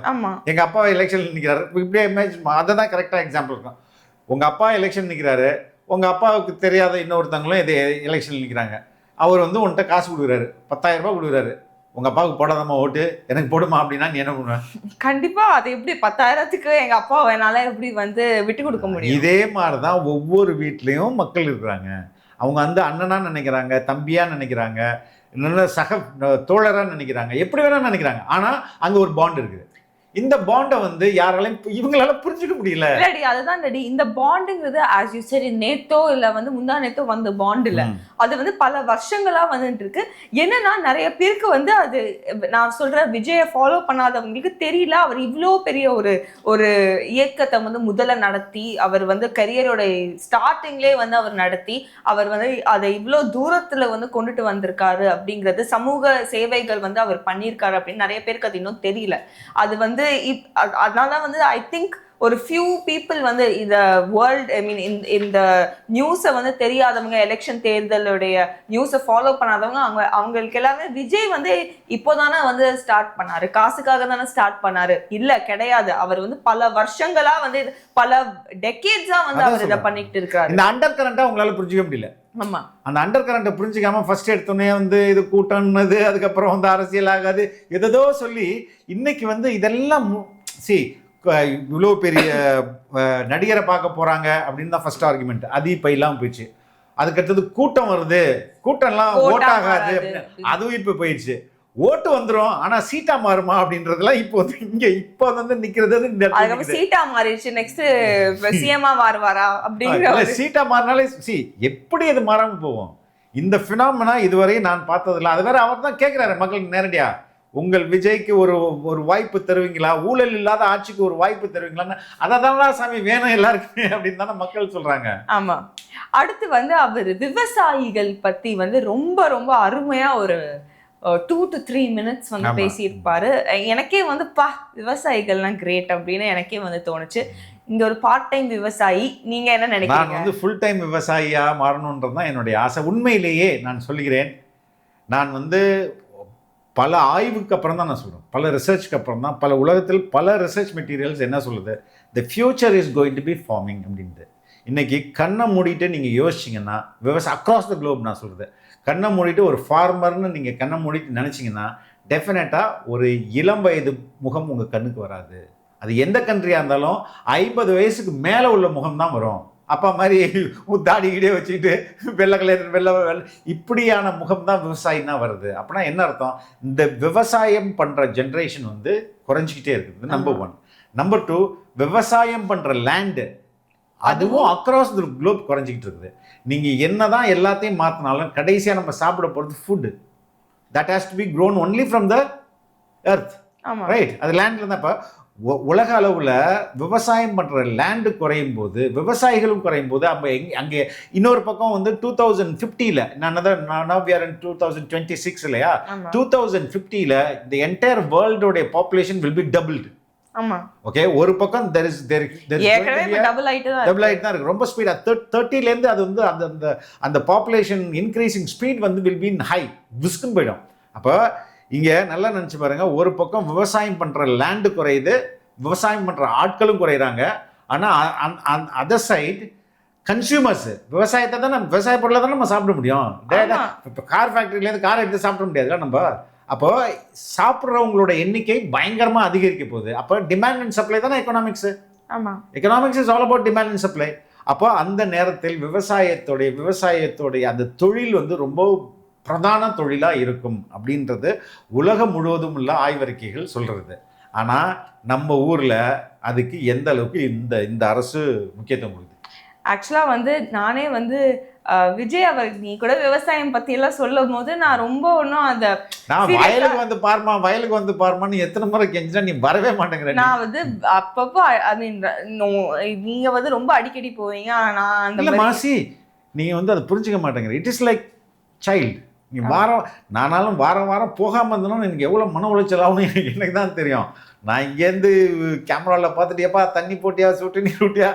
எங்கள் அப்பா எலெக்ஷன் நிற்கிறாரு, இப்படியே இமேஜ் அதை தான் கரெக்டாக எக்ஸாம்பிள் இருக்கும். உங்கள் அப்பா எலெக்ஷன் நிற்கிறாரு, உங்கள் அப்பாவுக்கு தெரியாத இன்னொருத்தவங்களும் இது எலெக்ஷன் நிற்கிறாங்க. அவர் வந்து உன்கிட்ட காசு கொடுக்குறாரு, 10,000 ரூபாய் கொடுக்குறாரு. உங்க அப்பாவுக்கு போடாதம்மா ஓட்டு, எனக்கு போடுமா அப்படின்னா நீ என்ன பண்ணுவேன்? கண்டிப்பா அது எப்படி 10,000க்கு எங்க அப்பா என்னால எப்படி வந்து விட்டு கொடுக்க முடியும்? இதே மாதிரிதான் ஒவ்வொரு வீட்லயும் மக்கள் இருக்கிறாங்க. அவங்க வந்து அண்ணனா நினைக்கிறாங்க, தம்பியா நினைக்கிறாங்க, நல்ல சக தோழரா நினைக்கிறாங்க, எப்படி வேணா நினைக்கிறாங்க. ஆனா அங்க ஒரு பாண்ட் இருக்குது. இந்த பாண்டை வந்து யாராலையும் இவங்களால புரிஞ்சுக்க முடியல. இல்லடி அதுதான் ரெடி. இந்த பாண்டுங்கிறது ஆஸ் யூ சரி நேத்தோ இல்ல வந்து முந்தா நேத்தோ வந்த பாண்ட் இல்ல, அது வந்து பல வருஷங்களா வந்துட்டு இருக்கு. என்னன்னா நிறைய பேருக்கு வந்து அது நான் சொல்ற விஜயை ஃபாலோ பண்ணாதவங்களுக்கு தெரியல, அவர் இவ்வளோ பெரிய ஒரு இயக்கத்தை வந்து முதல்ல நடத்தி அவர் வந்து கரியரோட ஸ்டார்டிங்லேயே வந்து அவர் நடத்தி அவர் வந்து அதை இவ்வளோ தூரத்துல வந்து கொண்டுட்டு வந்திருக்காரு அப்படிங்கிறது, சமூக சேவைகள் வந்து அவர் பண்ணியிருக்காரு அப்படின்னு நிறைய பேருக்கு அது இன்னும் தெரியல. அது வந்து அதனால வந்து ஐ திங்க் ஒரு ஃபியூ பீப்புள் வந்து இந்த வேர்ல்ட் ஐ மீன் இந்த நியூஸை வந்து தெரியாதவங்க, எலெக்ஷன் தேர்தலுடைய நியூஸை ஃபாலோ பண்ணாதவங்க அவங்களுக்கு எல்லாமே விஜய் வந்து இப்போதானே வந்து ஸ்டார்ட் பண்ணாரு, காசுக்காக தானே ஸ்டார்ட் பண்ணாரு, இல்ல கிடையாது. அவர் வந்து பல வருஷங்களா வந்து பல டெக்கேட்ஸா வந்து அவர் இதை பண்ணிட்டு இருக்காரு. இந்த அண்டர் கரண்டா உங்களால புரிஞ்சுக்க முடியல. ஆமா, அந்த அண்டர் கரண்ட்டை புரிஞ்சிக்காம ஃபர்ஸ்ட் எடுத்தோடனே வந்து இது கூட்டம்னது, அதுக்கப்புறம் வந்து அரசியல் ஆகாது எதோ சொல்லி இன்னைக்கு வந்து இதெல்லாம் இவ்வளோ பெரிய நடிகரை பார்க்க போறாங்க அப்படின்னு தான் ஃபர்ஸ்ட் ஆர்குமெண்ட். அது இப்போ இல்லாமல் போயிடுச்சு. அதுக்கடுத்தது கூட்டம் வருது, கூட்டம்லாம் ஓட் ஆகாது, அதுவும் இப்போ போயிடுச்சு. ஓட்டு வந்துடும் ஆனா சீட்டா மாறுமா அப்படின்றதுலாம் இப்போ இங்க இப்போ வந்து நிக்கிறது சீட்டா மாறிடுச்சு. நெக்ஸ்ட் சிஎம்ஆ மாறுவாரா அப்படிங்கிற சீட்டா மாறினாலே எப்படி அது மாறாம போவோம். இந்த பினாமினா இதுவரை நான் பார்த்ததில்ல. அது வேற அவர் தான் கேட்கிறாரு மக்களுக்கு நேரடியா, உங்கள் விஜய்க்கு ஒரு வாய்ப்பு தருவீங்களா, ஊழல் இல்லாத ஆட்சிக்கு ஒரு வாய்ப்பு தருவீங்களான்னு. அதான் சாமி வேணும் எல்லாருக்குமே அப்படின்னு தானே மக்கள் சொல்றாங்க. ஆமா. அடுத்து வந்து அவர் விவசாயிகள் பத்தி வந்து ரொம்ப ரொம்ப அருமையா ஒரு 2 to 3 minutes வந்து பேசியிருப்பாரு. எனக்கே வந்து விவசாயிகள்லாம் கிரேட் அப்படின்னு எனக்கே வந்து தோணுச்சு. இங்க ஒரு பார்ட் டைம் விவசாயி, நீங்க என்ன நினைக்கிறீங்க? நான் வந்து ஃபுல் டைம் விவசாயியா மாறணுன்றது தான் என்னுடைய ஆசை. உண்மையிலேயே நான் சொல்லுகிறேன், நான் வந்து பல ஆய்வுக்கு அப்புறம் தான் நான் சொல்கிறேன், பல ரிசர்ச்சுக்கு அப்புறம் தான், பல உலகத்தில் பல ரிசர்ச் மெட்டீரியல்ஸ் என்ன சொல்லுது, the future is going to be farming அப்படின்ட்டு. இன்னைக்கு கண்ணை மூடிட்டு நீங்கள் யோசிச்சிங்கன்னா விவசாயம் அக்ராஸ் த குளோப், நான் சொல்கிறது கண்ணை மூடிட்டு ஒரு ஃபார்மர்னு நீங்கள் கண்ணை மூடிட்டு நினச்சிங்கன்னா டெஃபினட்டாக ஒரு இளம் வயது முகம் உங்கள் கண்ணுக்கு வராது. அது எந்த கண்ட்ரியாக இருந்தாலும் 50 வயசுக்கு மேலே உள்ள முகம் தான் வரும். அப்பா மாதிரி தாடிக்கிட்டே வச்சுக்கிட்டு வெள்ளை கலர் வெள்ளை இப்படியான முகம் தான் விவசாயின்னா வருது. அப்படின்னா என்ன அர்த்தம், இந்த விவசாயம் பண்ணுற ஜென்ரேஷன் வந்து குறைஞ்சிக்கிட்டே இருக்குது. நம்பர் 1. நம்பர் 2, விவசாயம் பண்ணுற லேண்டு அதுவும் அக்ராஸ் தி குளோப் குறைஞ்சிக்கிட்டு இருக்குது. நீங்கள் என்ன தான் எல்லாத்தையும் மாற்றினாலும் கடைசியாக நம்ம சாப்பிட போகிறது food. That has to be grown only from the earth, right? அது லேண்டில் தான். இப்போ உலக அளவில் விவசாயம் பண்ணுற லேண்டு குறையும் போது விவசாயிகளும் குறையும் போது அங்கே இன்னொரு பக்கம் வந்து 2050 now we are in 2026 இல்லையா, 2050 இந்த என்டையர் வேர்ல்டோடைய பாப்புலேஷன் will be doubled. ஆமா, ஓகே. ஒரு பக்கம் டபுள் ஆயிட்டு தான் இருக்கு, ரொம்ப ஸ்பீடா. 30ல இருந்து அது வந்து அந்த பாப்புலேஷன் இன்க்ரீசிங் ஸ்பீட் வந்து வில் பி ஹை, விஸ்குன்னு போயிடும். அப்போ இங்க நல்லா நினைச்சு பாருங்க, ஒரு பக்கம் விவசாயம் பண்ற லேண்டு குறையுது, விவசாயம் பண்ற ஆட்களும் குறையிறாங்க. ஆனா அதர் சைடு கன்சியூமர்ஸ் விவசாயத்தை தான், நம்ம விவசாய பொருளை தான் நம்ம சாப்பிட முடியும். இப்போ கார் ஃபேக்டரியிலேருந்து கார் எடுத்து சாப்பிட முடியாதுல்ல நம்ம. அப்போ சாப்பிட்றவங்களோட எண்ணிக்கை பயங்கரமா அதிகரிக்க போகுது. அப்போ டிமாண்ட் அண்ட் சப்ளை தானே economics. Economics is all about demand and supply. அப்போ அந்த நேரத்தில் விவசாயத்தோடைய அந்த தொழில் வந்து ரொம்ப பிரதான தொழிலாக இருக்கும் அப்படின்றது உலகம் முழுவதும் உள்ள ஆய்வறிக்கைகள் சொல்கிறது. ஆனால் நம்ம ஊரில் அதுக்கு எந்த அளவுக்கு இந்த அரசு முக்கியத்துவம் கொடுக்குது. ஆக்சுவலாக வந்து நானே வந்து விஜய் அவர் நீ கூட விவசாயம் பத்தி எல்லாம் சொல்லும் போது நான் ரொம்ப ஒன்றும் அந்த வயலுக்கு வந்து பாருமான்னு எத்தனை முறை கெஞ்சினா நீ வரவே மாட்டேங்கிற. நான் வந்து அப்பப்போ ஐ மீன் நீங்க வந்து ரொம்ப அடிக்கடி போவீங்க, நான் அந்த மாசி நீங்க வந்து அதை புரிஞ்சுக்க மாட்டேங்கிற. It is like child. நீ நானாலும் வாரம் போகாமல் இருந்தோம்னா எனக்கு எவ்வளோ மன உளைச்சல் ஆகும் எனக்கு தான் தெரியும். நான் இங்கேருந்து கேமராவில் பார்த்துட்டியாப்பா தண்ணி போட்டியா சுட்டு நீர் விட்டியா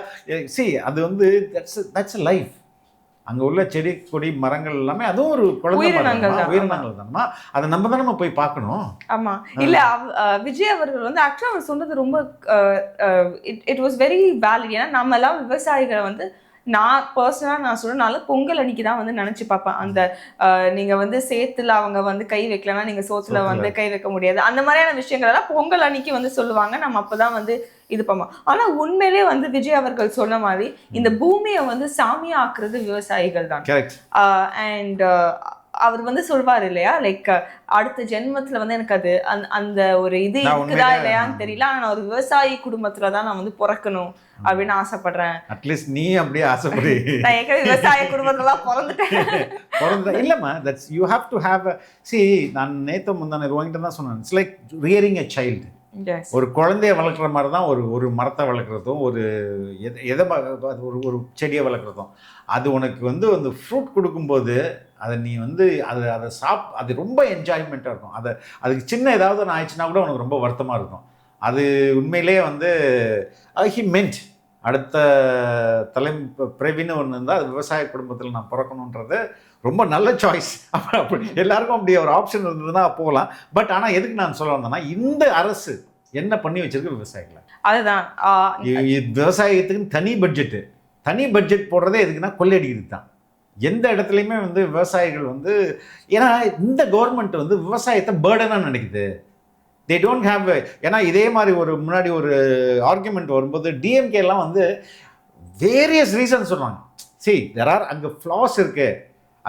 அது வந்து தட்ஸ் அ லைஃப். அங்கே உள்ள செடி கொடி மரங்கள் எல்லாமே அதுவும் ஒரு உயிரினங்கள் தானமா, அதை நம்ம தான் நம்ம போய் பார்க்கணும். ஆமா, இல்ல விஜய் அவர்கள் வந்து ஆக்சுவலா அவர் சொன்னது ரொம்ப இட் வாஸ் வெரி வேலிட். ஏன்னா நம்ம எல்லாம் விவசாயிகளை வந்து நான் பர்சனலாக நான் சொல்றேனால பொங்கல் அன்னைக்கு தான் வந்து நினச்சி பார்ப்பேன். அந்த நீங்கள் வந்து சேத்துல அவங்க வந்து கை வைக்கலன்னா நீங்கள் சோத்துல வந்து கை வைக்க முடியாது, அந்த மாதிரியான விஷயங்கள் எல்லாம் பொங்கல் அன்னைக்கு வந்து சொல்லுவாங்க. நம்ம அப்போதான் வந்து இது பண்ணுவோம். ஆனால் உண்மையிலே வந்து விஜய் அவர்கள் சொன்ன மாதிரி இந்த பூமியை வந்து சாமியா ஆக்குறது விவசாயிகள் தான். அண்ட் அவர் வந்து சொல்வார் இல்லையா, லைக் அடுத்த ஜென்மத்துல வந்து எனக்கு அது அந்த ஒரு இது நான் இருக்குதா உண்மையிலே இல்லையான்னு தெரியல, ஆனா நான் ஒரு விவசாயி குடும்பத்துல தான் நான் வந்து பிறக்கணும் அப்படின்னு ஆசைப்படுறேன். அட்லீஸ்ட் நீ அப்படியே ஆசைப்படி. நான் ஏற்கனவே விவசாய குடும்பத்துல தான் பிறந்துட்டேன். இல்லம்மா, that's you have to have நான் நேத்து முந்தானே வாங்கிட்டு தான் சொன்னேன். It's like rearing a child. ஒரு குழந்தைய வளர்க்குற மாதிரி தான் ஒரு மரத்தை வளர்க்குறதும் ஒரு எதை ஒரு ஒரு செடியை வளர்க்குறதும். அது உனக்கு வந்து அந்த ஃப்ரூட் கொடுக்கும்போது அதை நீ வந்து அதை அது ரொம்ப என்ஜாய்மெண்ட்டாக இருக்கும். அதுக்கு சின்ன ஏதாவது ஒன்று ஆயிடுச்சுன்னா கூட உனக்கு ரொம்ப வருத்தமாக இருக்கும். அது உண்மையிலேயே வந்து ஹி மென்ட் அடுத்த பிரவின்னு ஒன்று இருந்தால் அது விவசாய குடும்பத்தில் நான் பிறக்கணுன்றது ரொம்ப நல்ல சாய்ஸ். அப்படி எல்லாருக்கும் அப்படி ஒரு ஆப்ஷன் இருந்ததுன்னா போகலாம். பட் ஆனால் எதுக்கு நான் சொல்ல வந்தேன்னா, இந்த அரசு என்ன பண்ணி வச்சிருக்கு விவசாயிகளை? அதுதான் விவசாயத்துக்குன்னு தனி பட்ஜெட் போடுறதே எதுக்குன்னா கொள்ளையடிக்கிறது தான். எந்த இடத்துலையுமே வந்து விவசாயிகள் வந்து, ஏன்னா இந்த கவர்மெண்ட் வந்து விவசாயத்தை பேர்டனாக நினைக்குது. தே டோன்ட் ஹேவ், ஏன்னா இதே மாதிரி முன்னாடி ஒரு ஆர்குமெண்ட் வரும்போது டிஎம்கேலாம் வந்து வேரியஸ் ரீசன் சொல்கிறாங்க. தெர் ஆர் அங்கே ஃப்ளாஸ் இருக்குது,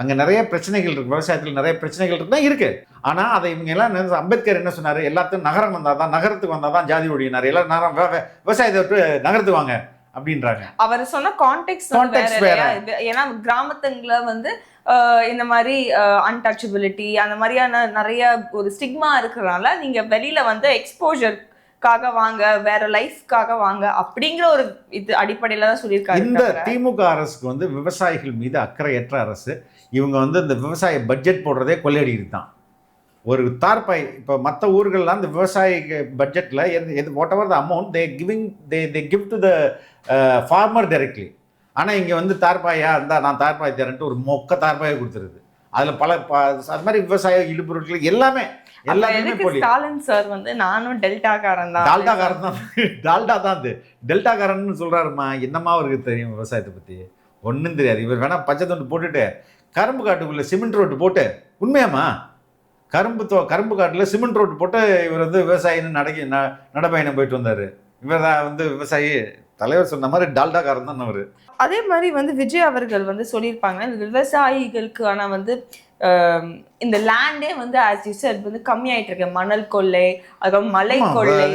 அங்கே நிறைய பிரச்சனைகள் இருக்குது, விவசாயத்தில் நிறைய பிரச்சனைகள் இருக்குது தான் இருக்குது. ஆனால் அதை இவங்க எல்லாம் அம்பேத்கர் என்ன சொன்னார், எல்லாத்தையும் நகரம் வந்தால் தான், நகரத்துக்கு வந்தால் தான் ஜாதி ஒழியினார், எல்லாம் நகரம் விவசாயத்தை விட்டு நகரத்துக்கு வாங்க அப்படின்றாங்க. அவர் சொன்ன கான்டெக்ஸ்ட் வேற. ஏன்னா கிராமத்துங்களை வந்து இந்த மாதிரி அன்டச்சபிலிட்டி அந்த மாதிரியான நிறைய ஒரு ஸ்டிக்மா இருக்கிறனால நீங்க வெளியில வந்து எக்ஸ்போஜர்க்காக வாங்க, வேற லைஃப்காக வாங்க அப்படிங்கிற ஒரு இது அடிப்படையில தான் சொல்லியிருக்காரு. இந்த திமுக அரசுக்கு வந்து விவசாயிகள் மீது அக்கறையற்ற அரசு. இவங்க வந்து இந்த விவசாய பட்ஜெட் போடுறதே கொள்ளையடிக்கிறது தான். ஒரு தார்பாய் இப்போ மற்ற ஊர்கள்லாம் இந்த விவசாய பட்ஜெட்டில் whatever the amount they give to the farmer directly. ஆனால் இங்கே வந்து தார்பாயா இருந்தால் நான் தார்பாய் தரேன்ட்டு ஒரு மொக்க தார்பாயை கொடுத்துருது. அதில் அது மாதிரி விவசாய இடுபொருட்கள் எல்லாமே போலி. ஸ்டாலின் சார் வந்து நானும் டெல்டாக்காரன் தான், டால்டா தான் அது டெல்டாக்காரன்னு சொல்கிறாருமா. என்னம்மா அவருக்கு தெரியும் விவசாயத்தை பற்றி? ஒன்றும் தெரியாது. இவர் வேணால் பச்சை தொண்டு போட்டுட்டு கரும்பு காட்டுக்குள்ளே சிமெண்ட் ரோட்டு போட்டு, உண்மையாம்மா கரும்பு காட்டில் சிமெண்ட் ரோட்டு போட்டு இவர் வந்து விவசாயின்னு நடைபயணம் போயிட்டு வந்தார். இவர் தான் வந்து விவசாயி. தலைவர் சொன்ன மாதிரி டால்டாக்காரன் தான் அவர். அதே மாதிரி வந்து விஜய் அவர்கள் வந்து சொல்லியிருப்பாங்க, இந்த விவசாயிகளுக்கான வந்து இந்த லேண்டே வந்து ஆஸ் யூ செட் வந்து கம்மியாயிட்டு இருக்கு. மணல் கொள்ளை, அதுக்கப்புறம் மலை கொள்ளை.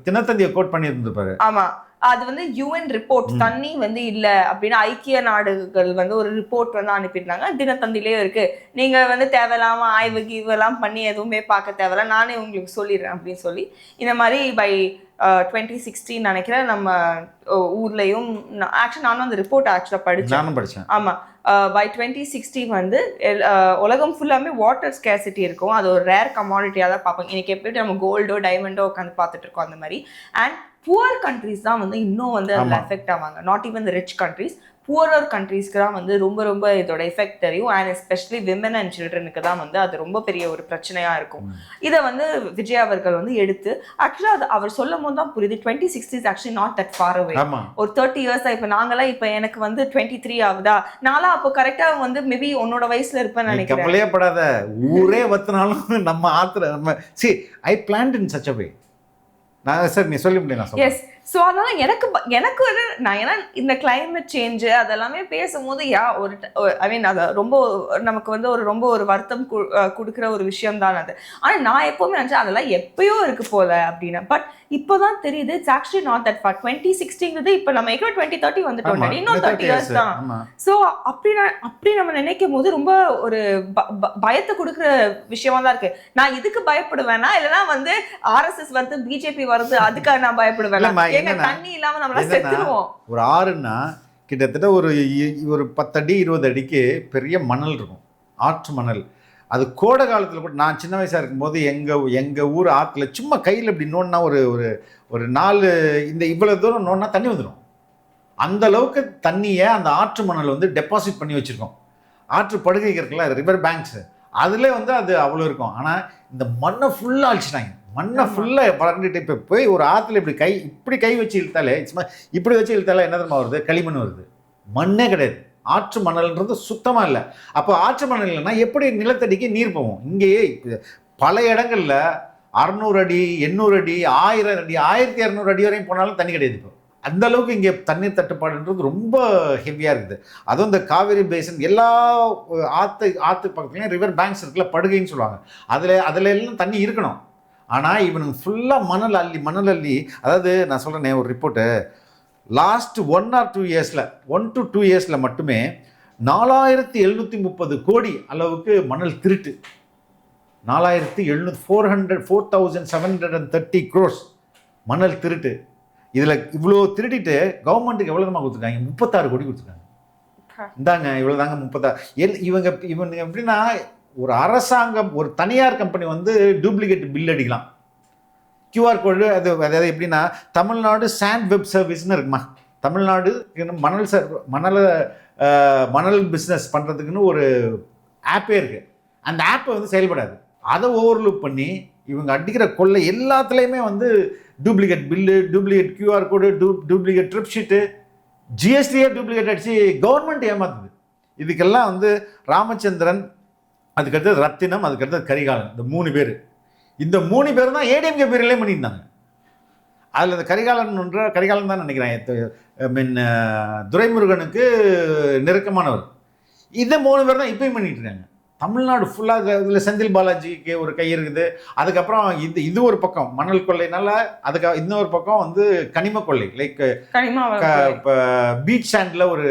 தினத்தந்தியை கோட் பண்ணி இருந்திருப்பாரு. ஆமா, அது வந்து யூஎன் ரிப்போர்ட், தண்ணி வந்து இல்ல அப்படின்னு ஐக்கிய நாடுகள் வந்து ஒரு ரிப்போர்ட் வந்து அனுப்பியிருந்தாங்க. தினத்தந்திலேயே இருக்கு. நீங்க வந்து தேவையில்லாம ஆய்வு கீவெல்லாம் பண்ணி எதுவுமே பார்க்க தேவையில்ல, நானே உங்களுக்கு சொல்லிடுறேன் அப்படின்னு சொல்லி இந்த மாதிரி பை 2016 நினைக்கிறேன் நம்ம ஊர்லயும் ஆக்சுவலி நானும் அந்த ரிப்போர்ட் ஆக்சுவலா படிச்சேன். ஆமா, பை 2060 வந்து உலகம் ஃபுல்லாமே வாட்டர் ஸ்கேசிட்டி இருக்கும். அது ஒரு ரேர் கமாடிட்டியாக தான் பார்ப்போம். இன்னைக்கு எப்படி நம்ம கோல்டோ டைமண்டோ உட்காந்து பார்த்துட்டு இருக்கோம் அந்த மாதிரி. அண்ட் புவர் கண்ட்ரிஸ் தான் வந்து இன்னும் வந்து அதில் எஃபெக்ட் ஆவாங்க. Not even the rich countries, poorer கண்ட்ரீஸ்க்கு தான் வந்து ரொம்ப ரொம்ப இதோட எஃபெக்ட் தெரியும். அண்ட் எஸ்பெஷலி விமன் அண்ட் சில்ட்ரனுக்கு தான் வந்து அது ரொம்ப பெரிய ஒரு பிரச்சனையா இருக்கும். இதை வந்து விஜய் அவர்கள் வந்து எடுத்து ஆக்சுவலா அது அவர் சொல்லும் போது தான் புரியுது 2060 is actually not that far away. ஒரு 30 years தான். இப்போ நாங்களாம் இப்போ எனக்கு வந்து 23 ஆகுதா, நான்லாம் அப்போ கரெக்டா வந்து மேபி உன்னோட வயசுல இருப்பேன்னு நினைக்கிறேன். கவலையப்படாத, ஊரே வத்தினாலும் நம்ம ஆத்துல நம்ம ஐ பிளான்ட் இன் சச் அ வே. நான் சார் நீ சொல்லி முடியும். எஸ். ஸோ அதனால எனக்கு ஒரு நான் ஏன்னா இந்த கிளைமேட் சேஞ்சு அதெல்லாமே பேசும்போது ஒரு ஐ மீன் அதை ரொம்ப நமக்கு வந்து ரொம்ப ஒரு வருத்தம் கொடுக்குற ஒரு விஷயம் தான் அது. ஆனால் நான் எப்போவுமே நினச்சேன் அதெல்லாம் எப்பயோ இருக்கு போல அப்படின்னு. பட் இப்போதான் தெரியுது it's actually not that for. 2060 இப்போ நம்ம 2030 வந்துட்டோம், இன்னும் 30 years தான். ஸோ அப்படி நம்ம நினைக்கும் போது ரொம்ப ஒரு பயத்தை கொடுக்குற விஷயமா தான் இருக்கு. நான் இதுக்கு பயப்படுவேனா இல்லைன்னா வந்து RSS வருது, பிஜேபி வருது, அதுக்காக நான் பயப்படுவேன்? தண்ணி இல்லாம நம்மள செத்துருவோம். ஒரு ஆறுன்னா கிட்டத்தட்ட ஒரு 10 அடி 20 அடிக்கு பெரிய மணல் இருக்கும், ஆற்று மணல். அது கோடை காலத்தில் கூட நான் சின்ன வயசாக இருக்கும்போது எங்கள் ஊர் ஆற்றுல சும்மா கையில் இப்படி நோண்டினா ஒரு 4 இந்த இவ்வளோ தூரம் நோண்டினா தண்ணி வந்துடும். அந்த அளவுக்கு தண்ணியை அந்த ஆற்று மணல் வந்து டெபாசிட் பண்ணி வச்சுருக்கோம். ஆற்று படுகை இருக்குல்ல, ரிவர் பேங்க்ஸு, அதில் வந்து அது அவ்வளோ இருக்கும். ஆனால் இந்த மண்ணை ஃபுல்லாக அழிச்சிட்டாங்க. மண்ணை ஃபுல்லாக பறந்துட்டு இப்போ போய் ஒரு ஆற்றுல இப்படி கை வச்சு இழுத்தாலே, இப்படி வச்சு இழுத்தாலே என்ன தெரியுமா வருது? களிமண் வருது, மண்ணே கிடையாது. ஆற்று மணல்ன்றது சுத்தமாக இல்லை. அப்போ ஆற்று மணல் இல்லைன்னா எப்படி நிலத்தடிக்கு நீர் போகும்? இங்கேயே பல இடங்களில் 600 அடி 800 அடி 1000 அடி 1200 அடி வரையும் போனாலும் தண்ணி கிடையாது. இப்போ அந்த அளவுக்கு இங்கே தண்ணீர் தட்டுப்பாடுன்றது ரொம்ப ஹெவியாக இருக்குது. அதுவும் இந்த காவேரி பேசன் எல்லா ஆற்று பக்கத்துலையும் ரிவர் பேங்க்ஸ் இருக்குல்ல, படுகைன்னு சொல்லுவாங்க, அதில் எல்லாம் தண்ணி இருக்கணும். ஆனால் இவனுங்க ஃபுல்லாக மணல் அள்ளி அதாவது நான் சொல்கிறேனே ஒரு ரிப்போர்ட்டு லாஸ்ட் 1 or 2 இயர்ஸில் 1 to 2 இயர்ஸில் மட்டுமே 4730 கோடி அளவுக்கு மணல் திருட்டு. 4730 crores மணல் திருட்டு. இதில் இவ்வளோ திருட்டிட்டு கவர்மெண்ட்டுக்கு எவ்வளோ தான் கொடுத்துருக்காங்க? 36 கோடி கொடுத்துருக்காங்க. இந்தாங்க இவ்வளோ தாங்க 36. இவங்க எப்படின்னா ஒரு அரசாங்கம் ஒரு தனியார் கம்பெனி வந்து டூப்ளிகேட் பில் அடிக்கலாம். கியூஆர் கோடு அதாவது எப்படின்னா தமிழ்நாடு சாண்ட் வெப் சர்வீஸ்னு இருக்குமா, தமிழ்நாடு மணல் பிஸ்னஸ் பண்ணுறதுக்குன்னு ஒரு ஆப்பே இருக்குது. அந்த ஆப்பை வந்து செயல்படாது. அதை ஓவர்லுக் பண்ணி இவங்க அடிக்கிற கொள்ளை எல்லாத்துலேயுமே வந்து duplicate bill, duplicate QR code, duplicate trip sheet, ஜிஎஸ்டியே டூப்ளிகேட் அடிச்சு கவர்மெண்ட் ஏமாத்துது. இதுக்கெல்லாம் வந்து ராமச்சந்திரன், அதுக்கடுத்தது ரத்தினம், அதுக்கடுத்தது கரிகாலன், இந்த 3 பேர். இந்த 3 பேர் தான் ஏடிஎம்கே பேரிலே பண்ணியிருந்தாங்க. அதில் இந்த கரிகாலன் தான் நினைக்கிறேன், துரைமுருகனுக்கு நெருக்கமானவர். இந்த 3 பேர் தான் இப்பயும் பண்ணிட்டு இருக்காங்க. தமிழ்நாடு ஃபுல்லாக இதில் செந்தில் பாலாஜிக்கு ஒரு கை இருக்குது. அதுக்கப்புறம் இது ஒரு பக்கம் மணல் கொள்ளைனால, அதுக்கு இன்னொரு பக்கம் வந்து கனிம கொள்ளை, லைக் இப்போ பீச் சாண்டில் ஒரு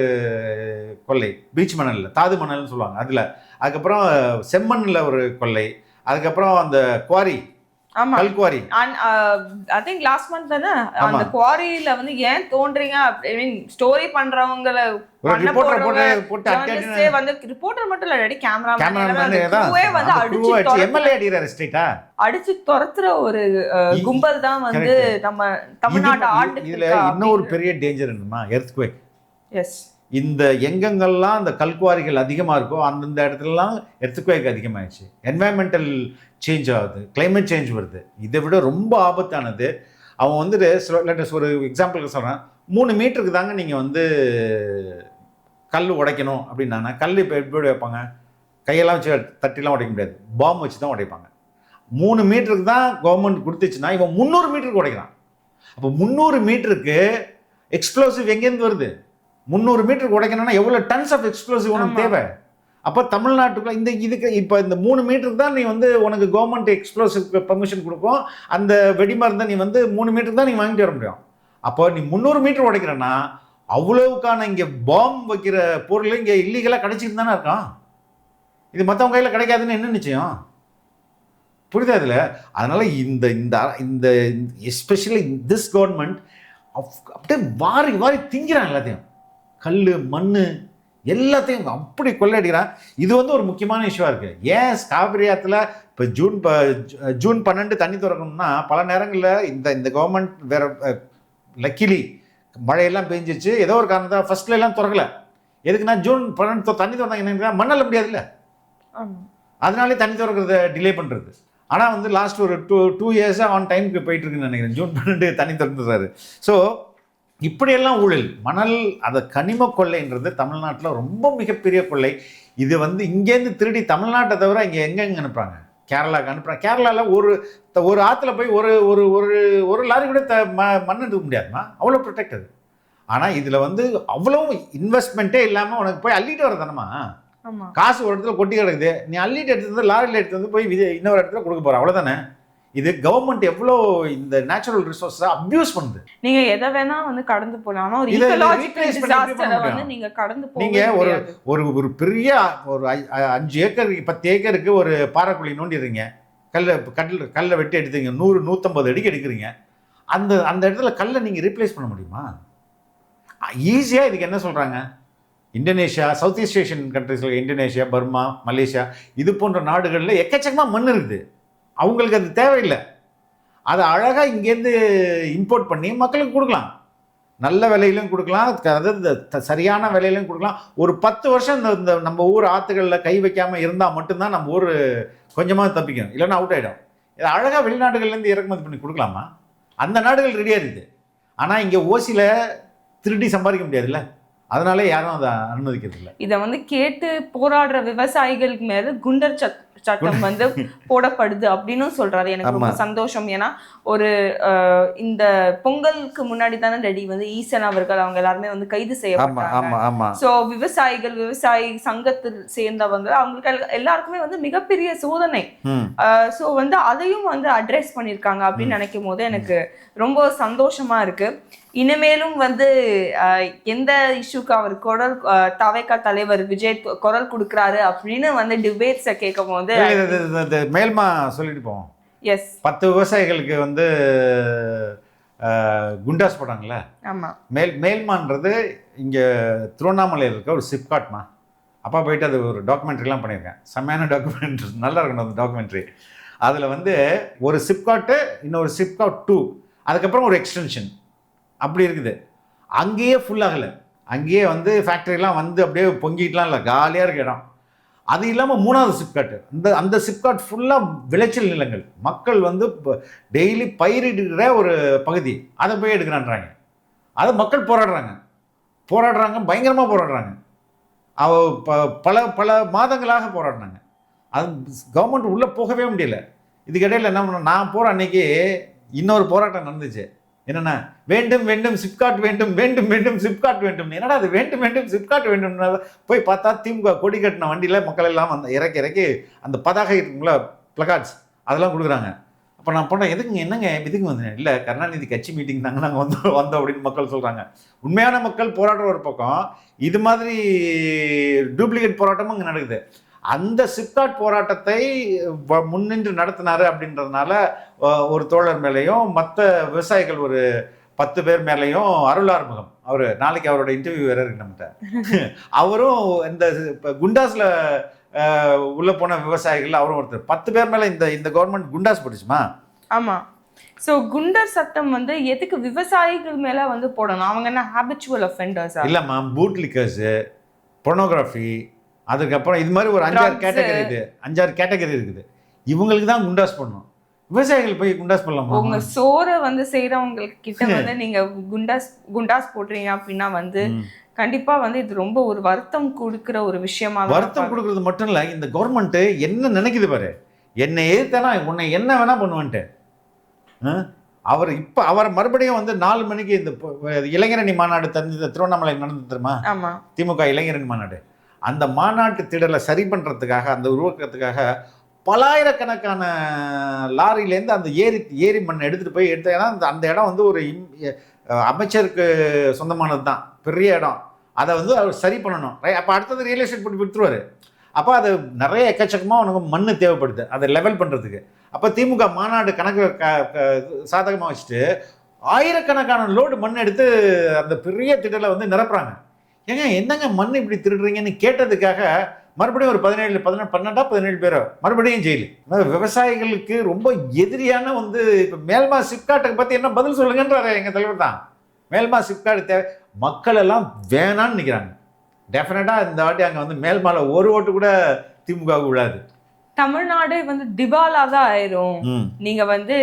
கொள்ளை, பீச் மணலில் தாது மணல்னு சொல்லுவாங்க அதில். அதுக்கப்புறம் செம்மண்ணில் ஒரு கொள்ளை. அதுக்கப்புறம் அந்த குவாரி, கல்குவாரி. ஐ திங்க் லாஸ்ட் மந்த் தானே அந்த குவாரியில வந்து ஏன் தோன்றீங்க ஐ மீன் ஸ்டோரி பண்றவங்கள ரிப்போர்ட்டர் மட்டும் இல்ல, கேமராமேன் அடிச்சு துரத்துற ஒரு கும்பல் தான் வந்து நம்ம தமிழ்நாட்டு ஆண்டு. இதுல இன்னொரு பெரிய டேஞ்சர் என்னன்னா எர்த்குவேக். எஸ், இந்த எங்கெங்கெல்லாம் அந்த கல்குவாரிகள் அதிகமாக இருக்கோ அந்தந்த இடத்துலலாம் எர்த்குவேக் அதிகமாகிடுச்சு. என்வாயன்மெண்டல் சேஞ்ச் ஆகுது, கிளைமேட் சேஞ்ச் வருது. இதை விட ரொம்ப ஆபத்தானது. அவன் வந்துட்டு ஒரு எக்ஸாம்பிளுக்கு சொல்கிறேன், 3 மீட்டருக்கு தாங்க நீங்கள் வந்து கல் உடைக்கணும் அப்படின்னா, கல் இப்போ எப்படி வைப்பாங்க? கையெல்லாம் வச்சு தட்டிலாம் உடைக்க முடியாது, பாம்பு வச்சு தான் உடைப்பாங்க. 3 மீட்டருக்கு தான் கவர்மெண்ட் கொடுத்துச்சுன்னா இவன் 300 மீட்டருக்கு உடைக்கிறான். அப்போ 300 மீட்டருக்கு எக்ஸ்ப்ளோசிவ் எங்கேருந்து வருது? 300 மீட்டருக்கு உடைக்கணும்னா எவ்வளோ டன்ஸ் ஆஃப் எக்ஸ்ப்ளோசிவ் உனக்கு தேவை? அப்போ தமிழ்நாட்டுக்குள்ள இதுக்கு இப்போ இந்த 3 மீட்டருக்கு தான் நீ வந்து உனக்கு கவர்மெண்ட் எக்ஸ்ப்ளோசிவ் பர்மிஷன் கொடுக்கும். அந்த வெடிமருந்தை நீ வந்து 3 மீட்டருக்கு தான் நீ வாங்கிட்டு வர முடியும். அப்போ நீ 300 மீட்டர் உடைக்கிறன்னா அவ்வளவுக்கான இங்கே பாம்பு வைக்கிற பொருள் இங்கே இல்லீகலாக கிடைச்சிட்டு தானே இருக்கான். இது மற்றவங்க கையில் கிடைக்காதுன்னு என்ன நிச்சயம்? புரியுதா இதில்? அதனால் இந்த இந்த எஸ்பெஷலி திஸ் கவர்மெண்ட் அப்படியே வாரி வாரி திங்கிறான் எல்லாத்தையும். கல், மண் எல்லாத்தையும் அப்படி கொள்ளையடிக்கிறான். இது வந்து ஒரு முக்கியமான இஷ்யூவாக இருக்குது. ஏன் காவிரி ஆற்றுல இப்போ ஜூன் 12 தண்ணி திறக்கணும்னா பல நேரங்களில் இந்த கவர்மெண்ட் வேற லக்கிலி மழையெல்லாம் பெஞ்சிச்சு, ஏதோ ஒரு காரணத்தை ஃபர்ஸ்ட்ல எல்லாம் திறக்கல. எதுக்குன்னா ஜூன் 12 தண்ணி திறந்தாங்க என்ன மண்ணல்ல முடியாதுல்ல, அதனாலே தண்ணி திறக்கிறத டிலே பண்ணுறது. ஆனால் வந்து லாஸ்ட் ஒரு 2 இயர்ஸாக ஆன் டைமுக்கு போயிட்டு இருக்குன்னு நினைக்கிறேன். ஜூன் 12 தண்ணி திறந்துறாரு. ஸோ இப்படியெல்லாம் ஊழல், மணல், அதை கனிம கொள்ளைன்றது தமிழ்நாட்டில் ரொம்ப மிகப்பெரிய கொள்ளை. இது வந்து இங்கேருந்து திருடி தமிழ்நாட்டை தவிர இங்கே எங்கெங்கே அனுப்புகிறாங்க? கேரளாவுக்கு அனுப்புகிறாங்க. கேரளாவில் ஒரு ஆற்றுல போய் ஒரு ஒரு ஒரு ஒரு லாரி கூட மண் எடுக்க முடியாதுமா, அவ்வளோ ப்ரொடெக்டது. ஆனால் இதில் வந்து அவ்வளோ இன்வெஸ்ட்மெண்ட்டே இல்லாமல் உனக்கு போய் அள்ளிட்டு வர தானமா, காசு ஒரு இடத்துல கொட்டி கிடக்குது, நீ அள்ளிட்டு எடுத்து வந்து லாரியில் எடுத்து வந்து போய் இன்னொரு இடத்துல கொடுக்க போகிற, அவ்வளோதானே. இது கவர்மெண்ட் எவ்வளோ இந்த நேச்சுரல் ரிசோர்ஸை அப்யூஸ் பண்ணுது. நீங்க எதை வேணா வந்து கடந்து போகலாம், ஆனா ஒரு ஈகோலாஜிக்கல் டிசாஸ்டரை வந்து நீங்க கடந்து போக நீங்க ஒரு பெரிய ஒரு 5 ஏக்கர் 10 ஏக்கருக்கு ஒரு பாறைக்குழி நோண்டிடுறீங்க, கல்லை வெட்டி எடுத்தீங்க, 100-150 அடிக்கு எடுக்கிறீங்க. அந்த இடத்துல கல்லை நீங்க ரீப்ளேஸ் பண்ண முடியுமா? ஈஸியா. இதுக்கு என்ன சொல்றாங்க? இந்தோனேஷியா, சவுத் ஈஸ்ட் ஏஷியன் கண்ட்ரிஸ்ல இந்தோனேஷியா, பர்மா, மலேசியா இது போன்ற நாடுகளில் எக்கச்சக்கமாக மண் இருக்குது. அவங்களுக்கு அது தேவையில்லை. அதை அழகாக இங்கேருந்து இம்போர்ட் பண்ணி மக்களுக்கு கொடுக்கலாம், நல்ல விலையிலும் கொடுக்கலாம், அதாவது சரியான விலையிலும் கொடுக்கலாம். ஒரு 10 வருஷம் இந்த நம்ம ஊர் ஆற்றுகளில் கை வைக்காமல் இருந்தால் மட்டும்தான் நம்ம ஊர் கொஞ்சமாக தப்பிக்கணும், இல்லைன்னா அவுட் ஆகிடும். இதை அழகாக வெளிநாடுகள்லேருந்து இறக்குமதி பண்ணி கொடுக்கலாமா? அந்த நாடுகள் ரெடியாக இருக்குது. ஆனால் இங்கே ஓசியில் திருடி சம்பாதிக்க முடியாதுல்ல, அதனாலே யாரும் அதை அனுமதிக்கிறது இல்லை. இதை வந்து கேட்டு போராடுற விவசாயிகளுக்கு மேல குண்டர் சட்டம் வந்து போடப்படுது அப்படின்னு சொல்றாரு. எனக்கு ரொம்ப சந்தோஷம். ஏன்னா ஒரு இந்த பொங்கலுக்கு முன்னாடி தானே ரெடி வந்து ஈசன் அவர்கள் அவங்க எல்லாருமே வந்து கைது செய்யப்பட்டாங்க. சோ விவசாயி சங்கத்தில் சேர்ந்தவங்க அவங்களுக்கு எல்லாருக்குமே வந்து மிகப்பெரிய சோதனை. சோ வந்து அதையும் வந்து அட்ரஸ் பண்ணிருக்காங்க அப்படின்னு நினைக்கும் போது எனக்கு ரொம்ப சந்தோஷமா இருக்கு. இனிமேலும் வந்து எந்த இஷ்யூக்கு அவர் தவைக்கா தலைவர் விஜய் குரல் கொடுக்குறாரு அப்படின்னு வந்து டிபேட்ஸை கேட்கும் போது மேல்மா சொல்லிட்டு போவோம். எஸ் 10 விவசாயிகளுக்கு வந்து குண்டாஸ் போட்டாங்களே. ஆமா, மேல்மான்றது இங்கே திருவண்ணாமலையில் இருக்க ஒரு சிப்காட்மா. அப்பா போயிட்டு அது ஒரு டாக்குமெண்ட்ரிலாம் பண்ணியிருக்கேன். செம்மையான டாக்குமெண்ட்ரி, நல்லா இருக்கணும் அந்த டாக்குமெண்ட்ரி. அதில் வந்து ஒரு சிப்காட்டு, இன்னொரு சிப்காட் 2, அதுக்கப்புறம் ஒரு எக்ஸ்டென்ஷன் அப்படி இருக்குது. அங்கேயே ஃபுல்லாகலை. அங்கேயே வந்து ஃபேக்ட்ரிலாம் வந்து அப்படியே பொங்கிட்டுலாம் இல்லை, காலியாக இருக்க இடம். அது இல்லாமல் 3வது சிப்காட்டு, அந்த சிப்காட் ஃபுல்லாக விளைச்சல் நிலங்கள், மக்கள் வந்து டெய்லி பயிரிடுகிற ஒரு பகுதி. அதை போய் எடுக்கிறான்றாங்க. அதை மக்கள் போராடுறாங்க, பயங்கரமாக போராடுறாங்க. பல பல மாதங்களாக போராடினாங்க. அது கவர்மெண்ட் உள்ளே போகவே முடியல. இதுக்கிடையில் என்ன பண்ண, நான் போகிற அன்னைக்கு இன்னொரு போராட்டம் நடந்துச்சு. என்னென்னா வேண்டும் சிப்காட் வேண்டும் சிப்காட் வேண்டும். என்னடா அது வேண்டும் சிப்காட் வேண்டும்? போய் பார்த்தா திமுக கொடி கட்டின வண்டியில் மக்கள் எல்லாம் வந்து இறக்கி அந்த பதாகை இருக்குங்களா, பிளகார்ட்ஸ், அதெல்லாம் கொடுக்குறாங்க. அப்போ நான் போனேன், என்னங்க இதுக்கு வந்தேன். இல்லை, கருணாநிதி கட்சி மீட்டிங் தாங்க நாங்கள் வந்தோம் அப்படின்னு மக்கள் சொல்கிறாங்க. உண்மையான மக்கள் போராடுற ஒரு பக்கம், இது மாதிரி டூப்ளிகேட் போராட்டமும் இங்கே நடக்குது. அந்த சிப்காட் போராட்டத்தை முன்னின்று நடத்தினாரு அப்படின்றதுனால ஒரு தோழர் மேலேயும் மற்ற விவசாயிகள் ஒரு 10 பேர் மேலேயும் அருள் ஆறுமுகம், அவர் நாளைக்கு அவரோட இன்டர்வியூ வேற இருக்கு நம்மகிட்ட, அவரும் இந்த குண்டாஸில் உள்ள போன விவசாயிகள் அவரும் ஒருத்தர். 10 பேர் மேலே இந்த கவர்மெண்ட் குண்டாஸ் போட்டுச்சுமா. ஆமாம். ஸோ குண்டர் சட்டம் வந்து எதுக்கு விவசாயிகள் மேலே வந்து போடணும்? அவங்க என்ன ஹேபிச்சுவல் அஃபெண்டர்ஸா? இல்லைம்மா, பூட் லிக்கர்ஸு, பொர்னோகிராஃபி, அதுக்கப்புறம் இது மாதிரி ஒரு 5-6 கேட்டகரி இருக்குது. இவங்களுக்கு தான் குண்டாஸ் பண்ணணும். விவசாயிகள் போய் குண்டாஸ் பண்ணலாமா? உங்க சோறை வந்து செய்யறவங்க கிட்ட வந்து நீங்க குண்டாஸ் போடுறீங்க அப்படின்னா வந்து கண்டிப்பா வந்து இது ரொம்ப ஒரு வருத்தம் கொடுக்கிற ஒரு விஷயமா. வருத்தம் கொடுக்கறது மட்டும் இல்ல, இந்த கவர்மெண்ட் என்ன நினைக்குது பாரு. என்னை எதிர்த்தனா உன்னை என்ன வேணா பண்ணுவேன்ட்டு. அவரை மறுபடியும் வந்து 4 மணிக்கு இந்த இளைஞரணி மாநாடு திருவண்ணாமலை நடந்து தெரியுமா? திமுக இளைஞரணி மாநாடு. அந்த மாநாட்டு திடலை சரி பண்ணுறதுக்காக, அந்த உருவாக்கத்துக்காக பலாயிரக்கணக்கான லாரியிலேருந்து அந்த ஏரி மண்ணை எடுத்துகிட்டு போய் ஏன்னா அந்த இடம் வந்து ஒரு அமைச்சருக்கு சொந்தமானது தான், பெரிய இடம். அதை வந்து அவர் சரி பண்ணணும். அப்போ அடுத்தது ரியல் எஸ்டேட் போட்டு விட்டுருவார். அப்போ அது நிறைய எக்கச்சக்கமாக உனக்கு மண் தேவைப்படுது அதை லெவல் பண்ணுறதுக்கு. அப்போ திமுக மாநாடு கணக்கு சாதகமாக வச்சுட்டு ஆயிரக்கணக்கான லோடு மண் எடுத்து அந்த பெரிய திடலை வந்து நிரப்புறாங்க. ஏங்க என்னங்க மண் இப்படி திருடுறீங்கன்னு கேட்டதுக்காக மறுபடியும் ஒரு 17 பேர் மறுபடியும் ஜெயிலு. விவசாயிகளுக்கு ரொம்ப எதிரியான வந்து இப்போ மேல்மா சிப்காட்டுக்கு பற்றி என்ன பதில் சொல்லுங்கன்றாரு எங்கள் தலைவர் தான். மேல்மா சிப்காட்டு தேவை, மக்கள் எல்லாம் வேணான்னு நிற்கிறாங்க. டெஃபினட்டாக இந்த வாட்டி அங்கே வந்து மேல்மால ஒரு ஓட்டு கூட திமுக விழாது. தமிழ்நாடு வந்து திவாலா தான் ஆயிரும் நீங்க வந்து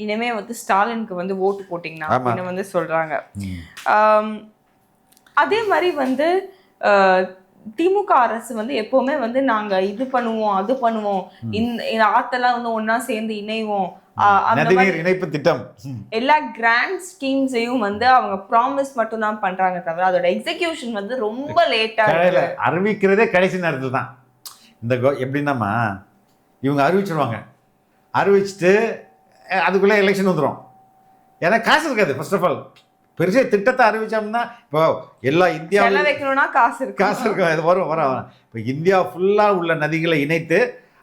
இனிமே வந்து ஸ்டாலினுக்கு வந்து ஓட்டு போட்டீங்கன்னா அப்படின்னு வந்து சொல்றாங்க. அதே மாதிரி வந்து திமுக அரசு வந்து எப்பவுமே வந்து நாங்க இது பண்ணுவோம் அது பண்ணுவோம், இந்த ஆத்தெல்லாம் வந்து ஒன்னா சேர்ந்து இணைவோம், இணைப்பு திட்டம், எல்லா கிராண்ட் ஸ்கீம்ஸையும் வந்து அவங்க ப்ராமிஸ் மட்டும் தான் பண்றாங்க தவிர அதோட எக்ஸிகியூஷன் வந்து ரொம்ப லேட்டா இருக்கு. அறிவிக்கிறதே கடைசி நேரத்தில் தான். இந்த எப்படின்னாமா இவங்க அறிவிச்சிருவாங்க, அறிவிச்சுட்டு அதுக்குள்ளே எலெக்ஷன் வந்துடும். ஏன்னா காசு இருக்காது. ஃபர்ஸ்ட் ஆஃப் ஆல் பெருசாக திட்டத்தை அறிவிச்சோம்னா இப்போ எல்லா இந்தியா வைக்கணும்னா காசு இருக்கும். அது வரும். இப்போ இந்தியா ஃபுல்லாக உள்ள நதிகளை இணைத்து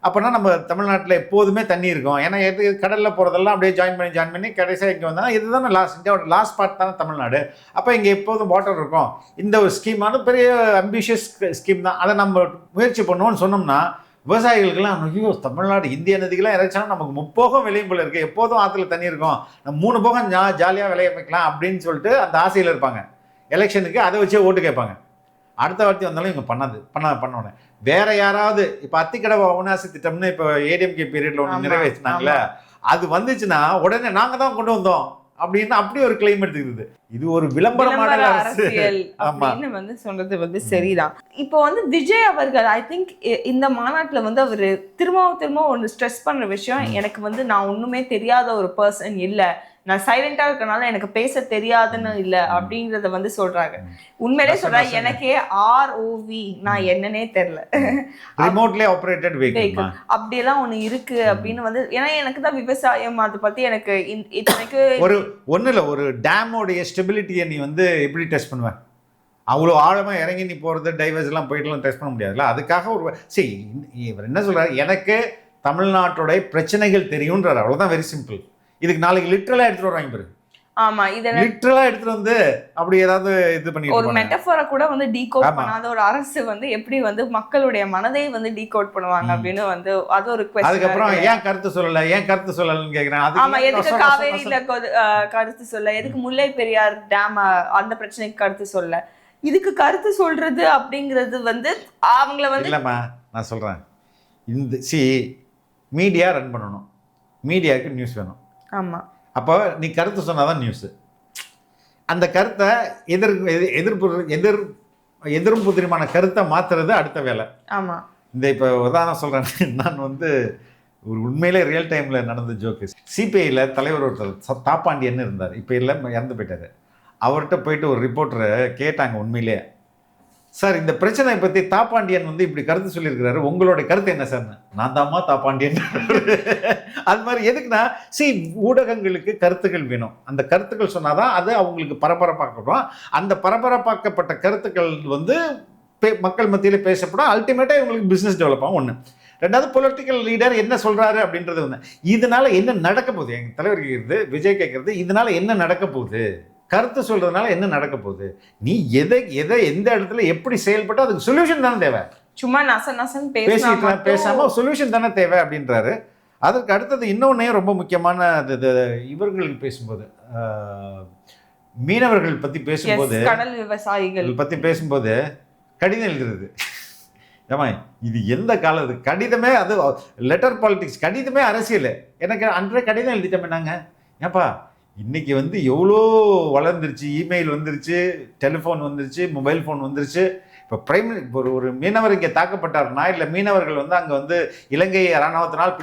அப்போனா நம்ம தமிழ்நாட்டில் எப்போதுமே தண்ணி இருக்கும். ஏன்னா கடலில் போகிறதெல்லாம் அப்படியே ஜாயின் பண்ணி கடைசியாக இங்கே வந்தால் இதுதானே இந்தியாவோட லாஸ்ட் பார்ட் தானே தமிழ்நாடு. அப்போ இங்கே எப்போதும் வாட்டர் இருக்கும். இந்த ஒரு ஸ்கீமான பெரிய அம்பிஷியஸ் ஸ்கீம் தான். அதை நம்ம முயற்சி பண்ணுவோம்னு சொன்னோம்னா விவசாயிகளுக்கெல்லாம் ஐயோ தமிழ்நாடு இந்திய நதிகளாம் இறைச்சாலும் நமக்கு 3 போகம் விளையும் போல இருக்குது, எப்போதும் ஆற்றுல தண்ணி இருக்கும், நம்ம 3 போகம் ஜாலியாக விளைய வைக்கலாம் அப்படின்னு சொல்லிட்டு அந்த ஆசையில் இருப்பாங்க. எலெக்ஷனுக்கு அதை வச்சே ஓட்டு கேட்பாங்க. அடுத்த வார்த்தை வந்தாலும் இவங்க பண்ணோன்னே வேற யாராவது இப்போ அத்திக்கடை அவிநாசி திட்டம்னு இப்போ ஏடிஎம்கே பீரியட்ல ஒன்று நிறைவேற்றினாங்களே, அது வந்துச்சுன்னா உடனே நாங்கள் தான் கொண்டு வந்தோம் அப்படின்னு அப்படி ஒரு கிளைம் எடுத்துக்கிறது. இது ஒரு விளம்பர அரசியல் அப்படின்னு வந்து சொல்றது வந்து சரிதான். இப்போ வந்து விஜய் அவர்கள் ஐ திங்க் இந்த மாநாட்டுல வந்து அவரு திரும்ப ஒன்று ஸ்ட்ரெஸ் பண்ற விஷயம், எனக்கு வந்து நான் ஒண்ணுமே தெரியாத ஒரு பர்சன் இல்ல, நான் சைலண்டா இருக்கனால எனக்கு பேச தெரியாதுன்னு இல்ல அப்படிங்கறத வந்து சொல்றாங்க. உண்மையிலே சொல்றேன், எனக்கே ROV நான் என்னன்னே தெரியல. ரிமோட்லி ஆபரேட்டட் வெஹிக்கிள் அப்படியெல்லாம் ஒண்ணு இருக்கு அப்படின்னு வந்து, ஏன்னா எனக்கு தான் விவசாயம் அதை பத்தி எனக்கு இத்தனைக்கு ஒண்ணு இல்ல, ஒரு டேமோடைய ஸ்டெபிலிட்டியை நீ வந்து எப்படி டெஸ்ட் பண்ணுவ? அவ்வளோ ஆழமா இறங்கி நீ போறது டைவர்ஸ் எல்லாம் போயிட்டுலாம் டெஸ்ட் பண்ண முடியாதுல்ல. அதுக்காக ஒரு சரி, இவர் என்ன சொல்றாரு, எனக்கு தமிழ்நாட்டுடைய பிரச்சனைகள் தெரியும்ன்றார், அவ்வளவுதான், வெரி சிம்பிள். இதுக்கு நாளைக்கு லிட்டரலா எடுத்துட்டு வராங்க பாரு. ஆமா, இத லிட்டரலா எடுத்துட்டு வந்து அப்படி ஏதாவது இது பண்ணிட்டு ஒரு மெட்டஃபோரை கூட வந்து டீகோட் பண்ணாத ஒரு அரசு வந்து எப்படி வந்து மக்களுடைய மனதை வந்து டீகோட் பண்ணுவாங்க அப்படின்னு வந்து அது ஒரு क्वेश्चन. அதுக்கப்புறம் ஏன் கருத்து சொல்லலன்னு கேக்குறேன். ஆமா, எதுக்கு காவேரியில கருத்து சொல்ல, எதுக்கு முல்லை பெரியார் டேம் அந்த பிரச்சனைக்கு கருத்து சொல்ல, இதுக்கு கருத்து சொல்றது அப்படிங்கிறது வந்து அவங்கள வந்து இல்லம்மா, நான் சொல்றேன், இந்த மீடியா ரன் பண்ணணும், மீடியாவுக்கு நியூஸ் வேணும். ஆமா, அப்போ நீ கருத்து சொன்னாதான் நியூஸ். அந்த கருத்தை எதிரும் புதிரமான கருத்தை மாத்துறது அடுத்த வேலை. ஆமா, இந்த இப்போ உதாரணம் சொல்றேன், நான் வந்து ஒரு உண்மையிலே ரியல் டைம்ல நடந்த ஜோக்கு. சிபிஐல தலைவர் ஒருத்தர் தாப்பாண்டியன்னு இருந்தார், இப்போ இல்லை, இறந்து போயிட்டாரு. அவர்கிட்ட போயிட்டு ஒரு ரிப்போர்ட்டரை கேட்டாங்க, உண்மையிலே சார் இந்த பிரச்சனையை பற்றி தாப்பாண்டியன் வந்து இப்படி கருத்து சொல்லியிருக்கிறாரு, உங்களுடைய கருத்து என்ன சார்? நான் தாம்மா தாப்பாண்டியன். அது மாதிரி எதுக்குன்னா, ஊடகங்களுக்கு கருத்துக்கள் வேணும். அந்த கருத்துக்கள் சொன்னாதான் அது அவங்களுக்கு பரபரப்பாக்கப்படும். அந்த பரபரப்பாக்கப்பட்ட கருத்துக்கள் வந்து மக்கள் மத்தியில் பேசப்படும். அல்டிமேட்டாக இவங்களுக்கு பிஸ்னஸ் டெவலப் ஆகும். ஒன்று. ரெண்டாவது, பொலிட்டிக்கல் லீடர் என்ன சொல்கிறாரு அப்படின்றது வந்து, இதனால என்ன நடக்க போகுது? எங்கள் தலைவர் கேட்குறது, விஜய் கேட்குறது, இதனால என்ன நடக்க போகுது? கருத்து சொல்றதுனால என்ன நடக்க போகுது? நீ எதை எந்த இடத்துல எப்படி செயல்பட்டு அதுக்கு சொல்யூஷன் தானே தேவை. சும்மா நசன் பேசாம சொல்யூஷன் தானே தேவை அப்படின்றாரு. அதுக்கு அடுத்தது இன்னொன்னையும் ரொம்ப முக்கியமான இவர்களுக்கு பேசும்போது, மீனவர்கள் பத்தி பேசும்போது, கடல் விவசாயிகள் பத்தி பேசும்போது கடிதம் எழுதுறது. ஏமா, இது எந்த காலத்து கடிதமே? அது லெட்டர் பாலிடிக்ஸ், கடிதமே அரசியல். எனக்கு அன்றே கடிதம் எழுதிட்டோமே நாங்க. ஏப்பா, இன்னைக்கு வந்து எவ்வளோ வளர்ந்துருச்சு, இமெயில் வந்துருச்சு, டெலிஃபோன் வந்துருச்சு, மொபைல் ஃபோன் வந்துருச்சு. இப்போ ஒரு மீனவர் இங்கே தாக்கப்பட்டாருன்னா, இல்லை மீனவர்கள் வந்து அங்கே வந்து இலங்கை இராணுவத்தினால்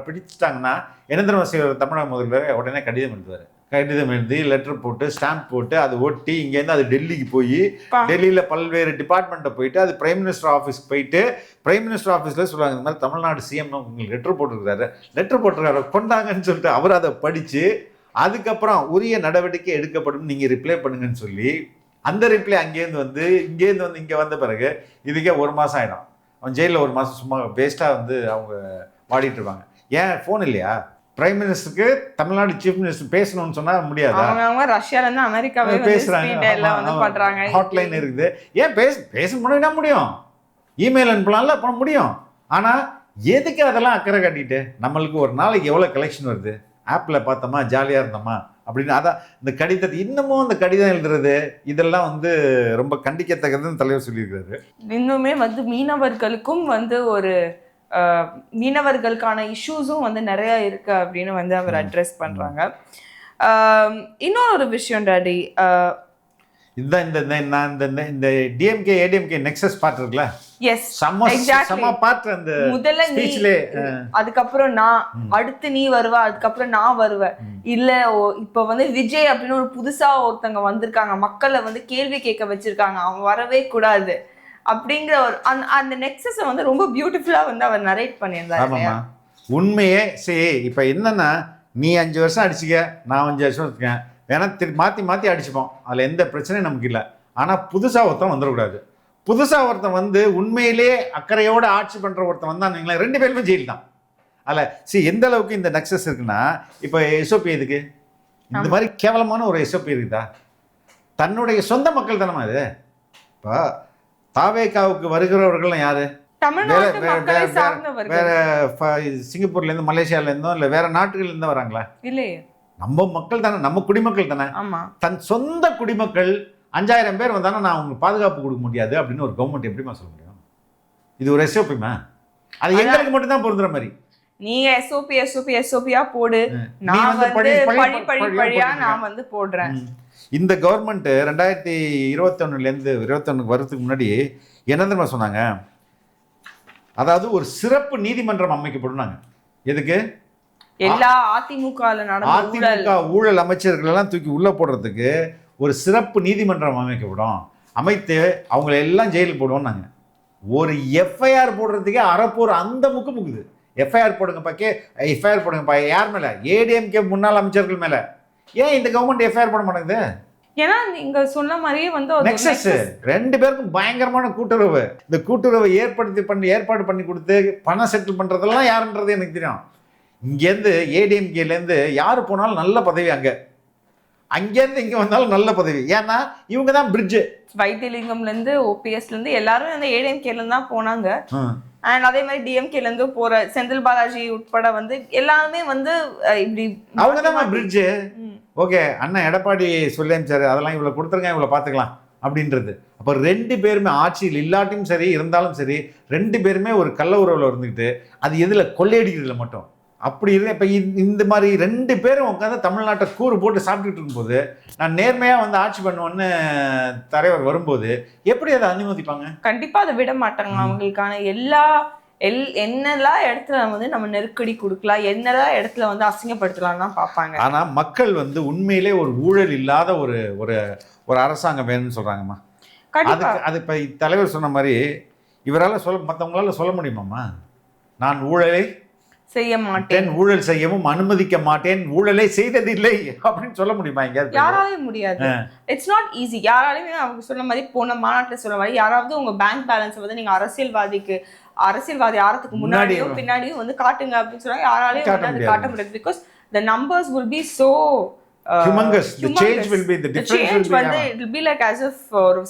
பிடிச்சிட்டாங்கன்னா என்ன தெரியுமா செய்வார் தமிழக முதல்வர்? உடனே கடிதம் எழுதுவார். கடிதம் எழுதி லெட்டர் போட்டு ஸ்டாம்ப் போட்டு அதை ஒட்டி இங்கேருந்து அது டெல்லிக்கு போய், டெல்லியில் பல்வேறு டிபார்ட்மெண்ட்டை போயிட்டு, அது பிரைம் மினிஸ்டர் ஆஃபீஸ்க்கு போயிட்டு, பிரைம் மினிஸ்டர் ஆஃபீஸில் சொல்லுவாங்க, இந்த மாதிரி தமிழ்நாடு சிஎம் உங்களுக்கு லெட்டர் போட்டிருக்காரு கொண்டாங்கன்னு சொல்லிட்டு அவர் அதை படித்து, அதுக்கப்புறம் உரிய நடவடிக்கை எடுக்கப்படும், நீங்கள் ரிப்ளை பண்ணுங்கன்னு சொல்லி, அந்த ரிப்ளை இங்கேருந்து வந்து இங்கே வந்த பிறகு இதுக்கே 1 மாதம் ஆகிடும். அவன் ஜெயிலில் 1 மாதம் சும்மா வேஸ்ட்டாக வந்து அவங்க வாடிட்டு இருப்பாங்க. ஏன் ஃபோன் இல்லையா? பிரைம் மினிஸ்டருக்கு தமிழ்நாடு சீஃப் மினிஸ்டர் பேசணும்னு சொன்னா முடியாது. ரஷ்யால இருந்து அமெரிக்காவே பேசுறாங்க, ஹாட்லைன் இருக்குது. ஏன் பேச முடியும், இமெயில் அனுப்பலாம்ல, பண்ண முடியும். ஆனா எதுக்கு அதெல்லாம் அக்கறை காட்டிட்டு? நம்மளுக்கு ஒரு நாளைக்கு எவ்வளவு கலெக்ஷன் வருது, ஆப்பில் பார்த்தோமா, ஜாலியாக இருந்தோமா அப்படின்னு. அதான் இந்த கடிதத்தை இன்னமும் அந்த கடிதம் எழுதுறது, இதெல்லாம் வந்து ரொம்ப கண்டிக்கத்தக்கதுன்னு தலைவர் சொல்லியிருக்காரு. இன்னுமே வந்து மீனவர்களுக்கும் வந்து ஒரு மீனவர்களுக்கான இஷ்யூஸும் வந்து நிறைய இருக்கு அப்படின்னு வந்து அவர் அட்ரஸ் பண்றாங்க. இன்னொரு விஷயம் டாடி, இதுதான் இந்த டிஎம்கே ஏடிஎம்கே நெக்ஸஸ் பார்ட் இருக்குல்ல, எஸ் எக்ஸாக்ட்லி பார்ட். அந்த முதல்ல நீ, அதுக்கப்புறம் நான், அடுத்து நீ வருவ, அதுக்கப்புறம் நான் வருவேன். இல்ல இப்ப வந்து விஜய் அப்படின்னு ஒரு புதுசா ஒருத்தங்க வந்திருக்காங்க, மக்களை வந்து கேள்வி கேட்க வச்சிருக்காங்க, அவங்க வரவே கூடாது அப்படிங்கிற ஒரு அந்த நெக்ஸஸை வந்து ரொம்ப பியூட்டிஃபுல்லா வந்து அவர் நரேட் பண்ணியிருந்தாரு. உண்மையே சரி. இப்ப என்னன்னா, நீ 5 வருஷம் அடிச்சுக்க, நான் 5 வருஷம் இருக்கேன், வேணா மாற்றி அடிச்சுப்போம், அதில் எந்த பிரச்சனையும் நமக்கு இல்லை. ஆனால் புதுசாக ஒருத்தன் வந்துடக்கூடாது. புதுசாக ஒருத்தன் வந்து உண்மையிலே அக்கறையோடு ஆட்சி பண்ணுற ஒருத்தன் வந்தான்னு 2 பேருமே ஜெயில் தான். அதில் எந்த அளவுக்கு இந்த நக்சஸ் இருக்குன்னா, இப்போ எஸ்ஓபி எதுக்கு இந்த மாதிரி கேவலமான ஒரு எஸ்ஓபி இருக்குதா? தன்னுடைய சொந்த மக்கள் தானே அது. இப்போ தாவேகாவுக்கு வருகிறவர்கள்லாம் யாரு? வேற சிங்கப்பூர்லேருந்து, மலேசியாவிலேருந்தோ இல்லை வேற நாட்டுகள்லேருந்து வராங்களா? இல்லையே, நம்ம மக்கள் தானே, நம்ம குடிமக்கள் தானே. தன் சொந்த குடிமக்கள் 5000 பேர் வந்தாலும் நான் உங்களுக்கு பாதுகாப்பு கொடுக்க முடியாது அப்படின்னு ஒரு கவர்மெண்ட் எப்படிமா சொல்ல முடியும்? இது ஒரு எஸ்ஓபிமா? அது எங்களுக்கு மட்டும் தான் பொருந்துற மாதிரி. நீங்க எஸ்ஓபியா போடு, நான் வந்து வந்து பழி பழியா நான் வந்து போடுறேன். இந்த கவர்மெண்ட் 2021 வரதுக்கு முன்னாடி என்ன தெரியுமா சொன்னாங்க? அதாவது ஒரு சிறப்பு நீதிமன்றம் அமைக்கப்படுனாங்க. எதுக்கு? எல்லா அதிமுக ஊழல் அமைச்சர்கள் எல்லாம் தூக்கி உள்ள போடுறதுக்கு ஒரு சிறப்பு நீதிமன்றம் அமைக்கப்படும், அமைத்து அவங்களை எல்லாம் ஜெயிலுக்கு போடுவோம்னாங்க. ஒரு எஃப்ஐஆர் போடுறதுக்கே அறப்போர் அந்த முக்குது. எஃப்ஐஆர் போடுங்கப்பா யார் மேல? ஏடிஎம்கே முன்னாள் அமைச்சர்கள் மேல. ஏன் இந்த கவர்மெண்ட் எஃப்ஐஆர் போட மாட்டேங்குது? ஏன்னா நீங்க சொன்ன மாதிரியே வந்து நெக்ஸஸ் ரெண்டு பேருக்கும் பயங்கரமான கூட்டுறவு. இந்த கூட்டுறவை ஏற்பாடு பண்ணி கொடுத்து பணம் செட்டில் பண்றதெல்லாம் யாருன்றது எனக்கு தெரியும். இங்கேருந்து ஏடிஎம்கேலேருந்து யார் போனாலும் நல்ல பதவி, அங்கேருந்து இங்கே வந்தாலும் நல்ல பதவி. ஏன்னா இவங்க தான் பிரிட்ஜு. வைத்தியலிங்கம்லேருந்து ஓபிஎஸ்லேருந்து எல்லாரும் அந்த ஏடிஎம்கேலேருந்து தான் போனாங்க. அண்ட் அதே மாதிரி டிஎம்கேலேருந்து போகிற செந்தில் பாலாஜி உட்பட வந்து எல்லாருமே வந்து இப்படி அவங்க தான் பிரிட்ஜு. ஓகே, அண்ணன் எடப்பாடி சொல்லி அனுப்பிச்சாரு, அதெல்லாம் இவ்வளோ கொடுத்துருங்க, இவ்வளோ பார்த்துக்கலாம் அப்படின்றது. அப்போ ரெண்டு பேருமே ஆட்சியில் இல்லாட்டியும் சரி இருந்தாலும் சரி ரெண்டு பேருமே ஒரு கள்ள உறவில் இருந்துக்கிட்டு அது எதில் கொள்ளையடிக்கிறதுல மட்டும் அப்படி இருக்கு. இப்போ இந்த மாதிரி ரெண்டு பேரும் உட்காந்து தமிழ்நாட்டை கூறு போட்டு சாப்பிட்டுட்டு இருக்கும்போது நான் நேர்மையாக வந்து ஆட்சி பண்ணுவேன்னு தலைவர் வரும்போது எப்படி அதை அனுமதிப்பாங்க? கண்டிப்பாக அதை விட மாட்டாங்க. அவங்களுக்கான என்னெல்லாம் இடத்துல வந்து நம்ம நெருக்கடி கொடுக்கலாம், என்னெல்லாம் இடத்துல வந்து அசிங்கப்படுத்தலாம் தான் பார்ப்பாங்க. ஆனால் மக்கள் வந்து உண்மையிலே ஒரு ஊழல் இல்லாத ஒரு ஒரு ஒரு அரசாங்கம் வேணும்னு சொல்கிறாங்கம்மா. அது இப்போ தலைவர் சொன்ன மாதிரி இவரால் மற்றவங்களால சொல்ல முடியுமாம்மா? நான் ஊழலை செய்ய மாட்டேன், ஊழல் செய்யவும் அனுமதிக்க மாட்டேன், ஊழலை செய்ததில்லை அப்படின்னு சொல்ல முடியுமா? எங்கேயாவது? யாராலையும் முடியாது. It's not easy. யாராலையுமே அவங்க சொன்ன மாதிரி போன மாநாட்டில் சொன்ன மாதிரி யாராவது உங்க பேங்க் பேலன்ஸ் வந்து நீங்க அரசியல்வாதி ஆறதுக்கு முன்னாடியும் பின்னாடியும் வந்து காட்டுங்க அப்படின்னு சொன்னா யாராலையும் வந்து காட்ட முடியாது. Because the numbers will be so humongous. The change will be, the difference will be, it will be like as if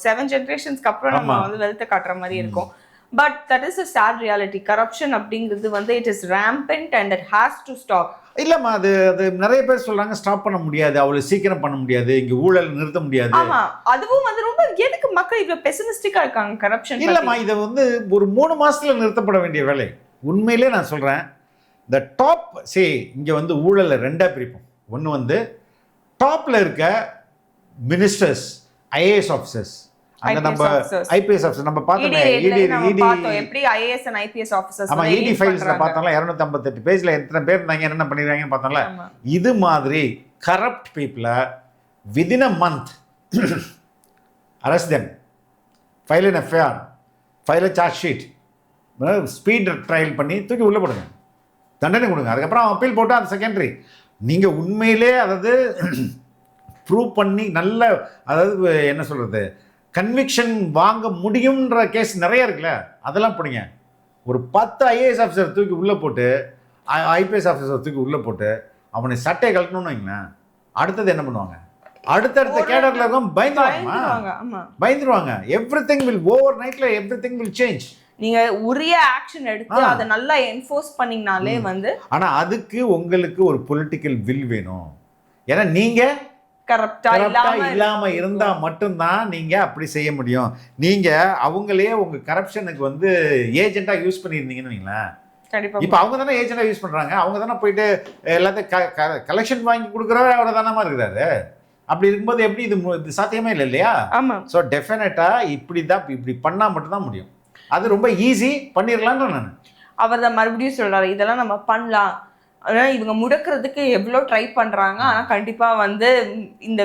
7 generations க்கு அப்புறம் நம்ம வந்து வெல்த் காட்டுற மாதிரி இருக்கும். But that is a sad reality. Corruption அப்படிங்கிறது வந்து it is rampant and it has to stop. இல்லம்மா, அது நிறைய பேர் சொல்றாங்க ஸ்டாப் பண்ண முடியாது, அவ்வளவு சீக்கிரம் பண்ண முடியாது, இங்க ஊழல் நிறுத்த முடியாது. ஆமா, அதுவும் வந்து ரொம்ப எதுக்கு மக்கள் இவ்வளவு பெசிமிஸ்டிக்கா இருக்காங்க கரப்ஷன்? இல்லம்மா, இதை வந்து ஒரு 3 மாசத்துல நிறுத்தப்பட வேண்டிய வேலை. உண்மையிலே நான் சொல்றேன், இந்த டாப் இங்க வந்து ஊழலை 2ஆ பிரிப்போம். ஒன்று வந்து டாப்ல இருக்க மினிஸ்டர்ஸ், ஐஏஎஸ் ஆஃபீஸர்ஸ், அந்த நம்ம ஐபிஎஸ் ஆஃபீஸர் நம்ம பார்த்தோமே, எப்படி ஐஏஎஸ் அண்ட் ஐபிஎஸ் ஆஃபீஸர்ஸ். ஆமா, இடி ஃபைல்ஸ்ல பார்த்தோம்ல 258 பேஜ்ல எத்தனை பேர் இருந்தாங்க, என்னென்ன பண்ணிருக்காங்கன்னு பார்த்தோம்ல. இது மாதிரி கரப்ட் பீப்புளை within a month arrest them, file an FIR, file a charge sheet, speed trial பண்ணி தூக்கி உள்ள போடுங்க, தண்டனை கொடுங்க. அதுக்கப்புறம் அப்பீல் போட்டு அது செகண்டரி. நீங்க உண்மையிலே அதாவது ப்ரூவ் பண்ணி நல்ல, அதாவது என்ன சொல்றது, கன்விக்ஷன் வாங்க முடியும்ன்ற கேஸ் நிறைய இருக்குல்ல, அதெல்லாம் பிடிங்க. ஒரு 10 ஐஏஎஸ் ஆஃபீஸர் தூக்கி உள்ளே போட்டு, ஐபிஎஸ் ஆஃபீஸர் தூக்கி உள்ளே போட்டு அவனை சட்டையை கழட்டணும்னு வைங்களேன், அடுத்தது என்ன பண்ணுவாங்க? அடுத்தடுத்த கேடர்ல இருக்கும் பயந்துருவாங்க. எவ்ரிதிங் வில் ஓவர் நைட்ல எவ்ரிதிங் வில் சேஞ்ச். நீங்க உரிய ஆக்ஷன் எடுத்து அதை நல்லா என்ஃபோர்ஸ் பண்ணீங்கனாலே வந்து. ஆனா அதுக்கு உங்களுக்கு ஒரு பொலிட்டிக்கல் வில் வேணும். ஏன்னா நீங்க கரப்டா இல்லாம இருந்தா மட்டும்தான் நீங்க அப்படி செய்ய முடியும். நீங்க அவங்களே உங்க கரப்ஷனுக்கு வந்து ஏஜென்ட்டா யூஸ் பண்ணியிருந்தீங்கன்னு வைங்களேன். இப்ப அவங்க தானே ஏஜென்ட்டா யூஸ் பண்றாங்க. அவங்க தானே போயிட்டு எல்லாத்தையும் கலெக்ஷன் வாங்கி கொடுக்குறவர் அவர் தானே இருக்கிறாரு. அப்படி இருக்கும்போது எப்படி இது சாத்தியமே இல்லை இல்லையா? ஸோ டெஃபினட்டா இப்படி பண்ணா மட்டும்தான் முடியும். அது ரொம்ப ஈஸி, பண்ணிடலான்னு நான். அவர் தான் மறுபடியும் சொல்றாரு, இதெல்லாம் நம்ம பண்ணலாம். ஆனால் இவங்க முடக்கிறதுக்கு எவ்வளோ ட்ரை பண்ணுறாங்க. ஆனால் கண்டிப்பாக வந்து இந்த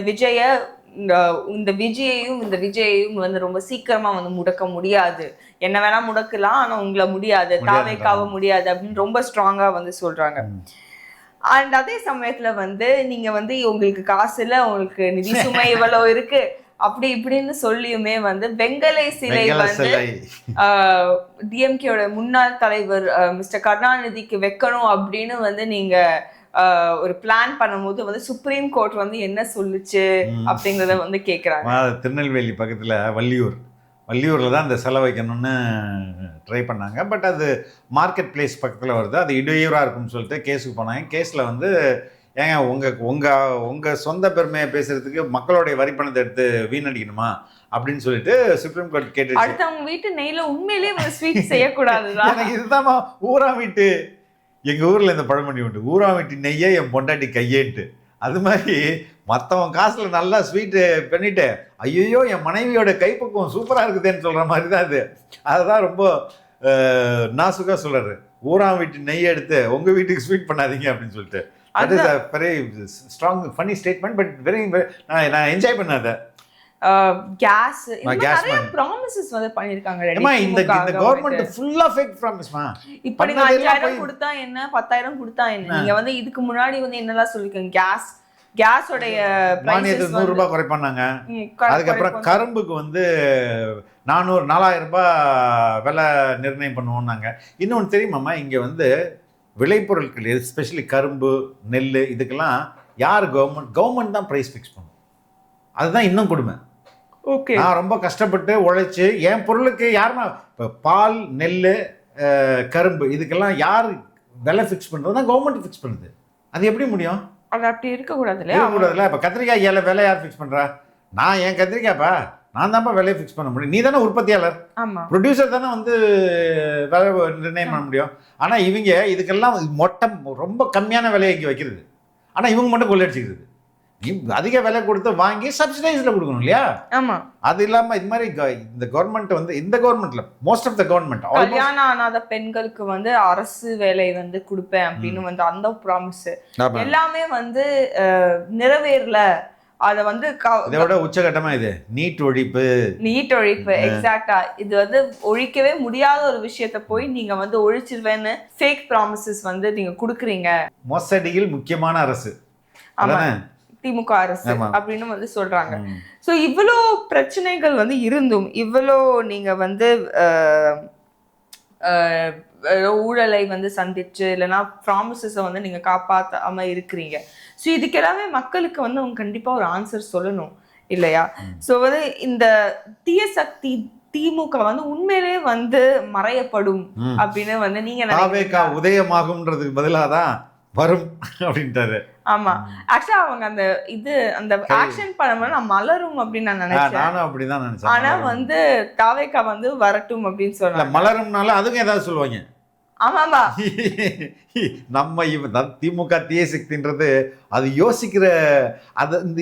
விஜயையும் வந்து ரொம்ப சீக்கிரமாக வந்து முடக்க முடியாது. என்ன வேணால் முடக்கலாம், ஆனால் உங்களை முடியாது, தாவேக்காவ முடியாது அப்படின்னு ரொம்ப ஸ்ட்ராங்காக வந்து சொல்கிறாங்க. அண்ட் அதே சமயத்தில் வந்து நீங்கள் வந்து உங்களுக்கு காசு இல்லை, உங்களுக்கு நிதி சுமை இவ்வளோ இருக்குது அப்படி இப்படின்னு சொல்லியுமே வந்து வெங்கலை சிலை வந்து டிஎம்கேயோட முன்னாள் தலைவர் மிஸ்டர் கருணாநிதிக்கு வைக்கணும் அப்படின்னு வந்து நீங்க ஒரு பிளான் பண்ணும்போது வந்து சுப்ரீம் கோர்ட் வந்து என்ன சொல்லுச்சு அப்படிங்கிறத வந்து கேட்குறாங்க. திருநெல்வேலி பக்கத்தில் வள்ளியூரில் தான் அந்த செலவு வைக்கணும்னு ட்ரை பண்ணாங்க. பட் அது மார்க்கெட் பிளேஸ் பக்கத்தில் வருது, அது இடையூறாக இருக்கும்னு சொல்லிட்டு கேஸுக்கு போனாங்க. கேஸில் வந்து ஏங்க உங்கள் சொந்த பெருமையை பேசுறதுக்கு மக்களுடைய வரி பணத்தை எடுத்து வீணடிக்கணுமா அப்படின்னு சொல்லிட்டு சுப்ரீம் கோர்ட் கேட்டு, அடுத்தவங்க வீட்டு நெய்ல உண்மையிலேயே ஸ்வீட் செய்யக்கூடாது. எனக்கு இதுதான் ஊரா வீட்டு எங்கள் ஊரில் இந்த பழமொழி உண்டு, ஊரா வீட்டு நெய்யே என் பொண்டாட்டி கையேன்ட்டு. அது மாதிரி மற்றவன் காசில் நல்லா ஸ்வீட்டு பண்ணிட்டு ஐயோ என் மனைவியோட கைப்பக்குவம் சூப்பராக இருக்குதுன்னு சொல்கிற மாதிரி தான் அது. அதுதான் ரொம்ப நாசுக்காக சொல்கிறாரு, ஊரா வீட்டு நெய் எடுத்து உங்கள் வீட்டுக்கு ஸ்வீட் பண்ணாதீங்க அப்படின்னு சொல்லிட்டு. அது is a very strong funny statement, but very நான் என்ஜாய் பண்ணேன் அதை. கேஸ் நிறைய ப்ராமிசஸ் வந்து பண்ணிருக்காங்க. இந்த கவர்மெண்ட் ஃபுல்லா ஃபேக் ப்ராமிஸ்மா. இப்போ நீங்க 5000 கொடுத்தா என்ன, 10000 கொடுத்தா என்ன, நீங்க வந்து இதுக்கு முன்னாடி வந்து என்னெல்லாம் சொல்லிருக்கீங்க, கேஸோடைய மானியத்துக்கு 100 ரூபாய் குறைப்பாங்க. அதுக்கப்புறம் கரும்புக்கு வந்து 4000 ரூபாய் விலை நிர்ணயம் பண்ணுவோம்னாங்க. இன்னொன்று தெரியுமாம்மா, இங்கே வந்து விளைபொருட்கள் எஸ்பெஷலி கரும்பு நெல் இதுக்கெல்லாம் யார் கவர்மெண்ட் தான் ப்ரைஸ் ஃபிக்ஸ் பண்ணும். அதுதான் இன்னும் கொடுமை. ஓகே, நான் ரொம்ப கஷ்டப்பட்டு உழைச்சி என் பொருளுக்கு யாருன்னா இப்போ பால் நெல் கரும்பு இதுக்கெல்லாம் யார் விலை ஃபிக்ஸ் பண்ணுறதுனா கவர்மெண்ட் ஃபிக்ஸ் பண்ணுது. அது எப்படி முடியும்? அது அப்படி இருக்கக்கூடாது இல்லையா? இருக்கக்கூடாதுல்ல. இப்போ கத்திரிக்காய் விலை யார் ஃபிக்ஸ் பண்ணுறா? நான் என் கத்திரிக்காய்ப்பா நான் தான்ப்பா விலையை ஃபிக்ஸ் பண்ண முடியும். நீ தானே உற்பத்தியாளர், ப்ரொடியூசர் தானே வந்து விலை நிர்ணயம் பண்ண முடியும். ஆனால் இவங்க இதுக்கெல்லாம் மொட்டம் ரொம்ப கம்மியான விலையை இங்கே வைக்கிறது. ஆனால் இவங்க மட்டும் கொள்ளையடிச்சிக்கிறது. அதிக விலை கொடுத்து வாங்கி சப்சிடைஸ்ல கொடுக்கணும் இல்லையா? ஆமா. அது இல்லாம இது மாதிரி இந்த கவர்மெண்ட் வந்து இந்த கவர்மெண்ட்ல மோஸ்ட் ஆஃப் த கவர்மெண்ட் கல்யாணம் ஆனாத பெண்களுக்கு வந்து அரசு வேலை வந்து கொடுப்பேன் அப்படின்னு வந்து அந்த ப்ராமிஸ் எல்லாமே வந்து நிறைவேறல. அத வந்து இதோட உச்சகட்டமா இது நீட் ஒழிப்பு எக்ஸாக்டா. இது வந்து ஒழிக்கவே முடியாத ஒரு விஷயத்த போய் நீங்க வந்து ஒழிச்சிருவேன்னு ஃபேக் ப்ராமிசஸ் வந்து நீங்க கொடுக்குறீங்க. மோசடியில் முக்கியமான அரசு திமுக அரசு அப்படின்னு வந்து சொல்றாங்க. ஸோ இவ்வளோ பிரச்சனைகள் வந்து இருந்தும் இவ்வளோ நீங்க வந்து ஊழலை வந்து சந்திச்சு இல்லைன்னா ப்ராமிசஸை வந்து நீங்க காப்பாற்றாம இருக்கிறீங்க. ஸோ இதுக்கு எல்லாமே மக்களுக்கு வந்து அவங்க கண்டிப்பா ஒரு ஆன்சர் சொல்லணும் இல்லையா? ஸோ வந்து இந்த தீய சக்தி திமுக வந்து உண்மையிலே வந்து மறையப்படும் அப்படின்னு வந்து நீங்க உதயமாகும்ன்றதுக்கு பதிலாதான் வரும் அப்படின்ட்டாரு. ஆமா, ஆக்சுவலா அவங்க அந்த ஆக்ஷன் பண்ணும்போது நான் மலரும் அப்படின்னு நான் நினைச்சேன். நானும் அப்படிதான் நினைச்சேன். ஆனா வந்து தாவேக்கா வந்து வரட்டும் அப்படின்னு சொன்னாங்க. மலரும்னால அதுவும் ஏதாவது சொல்லுவாங்க. ஆமாமா, நம்ம திமுக தீய சக்தின்றது அது யோசிக்கிற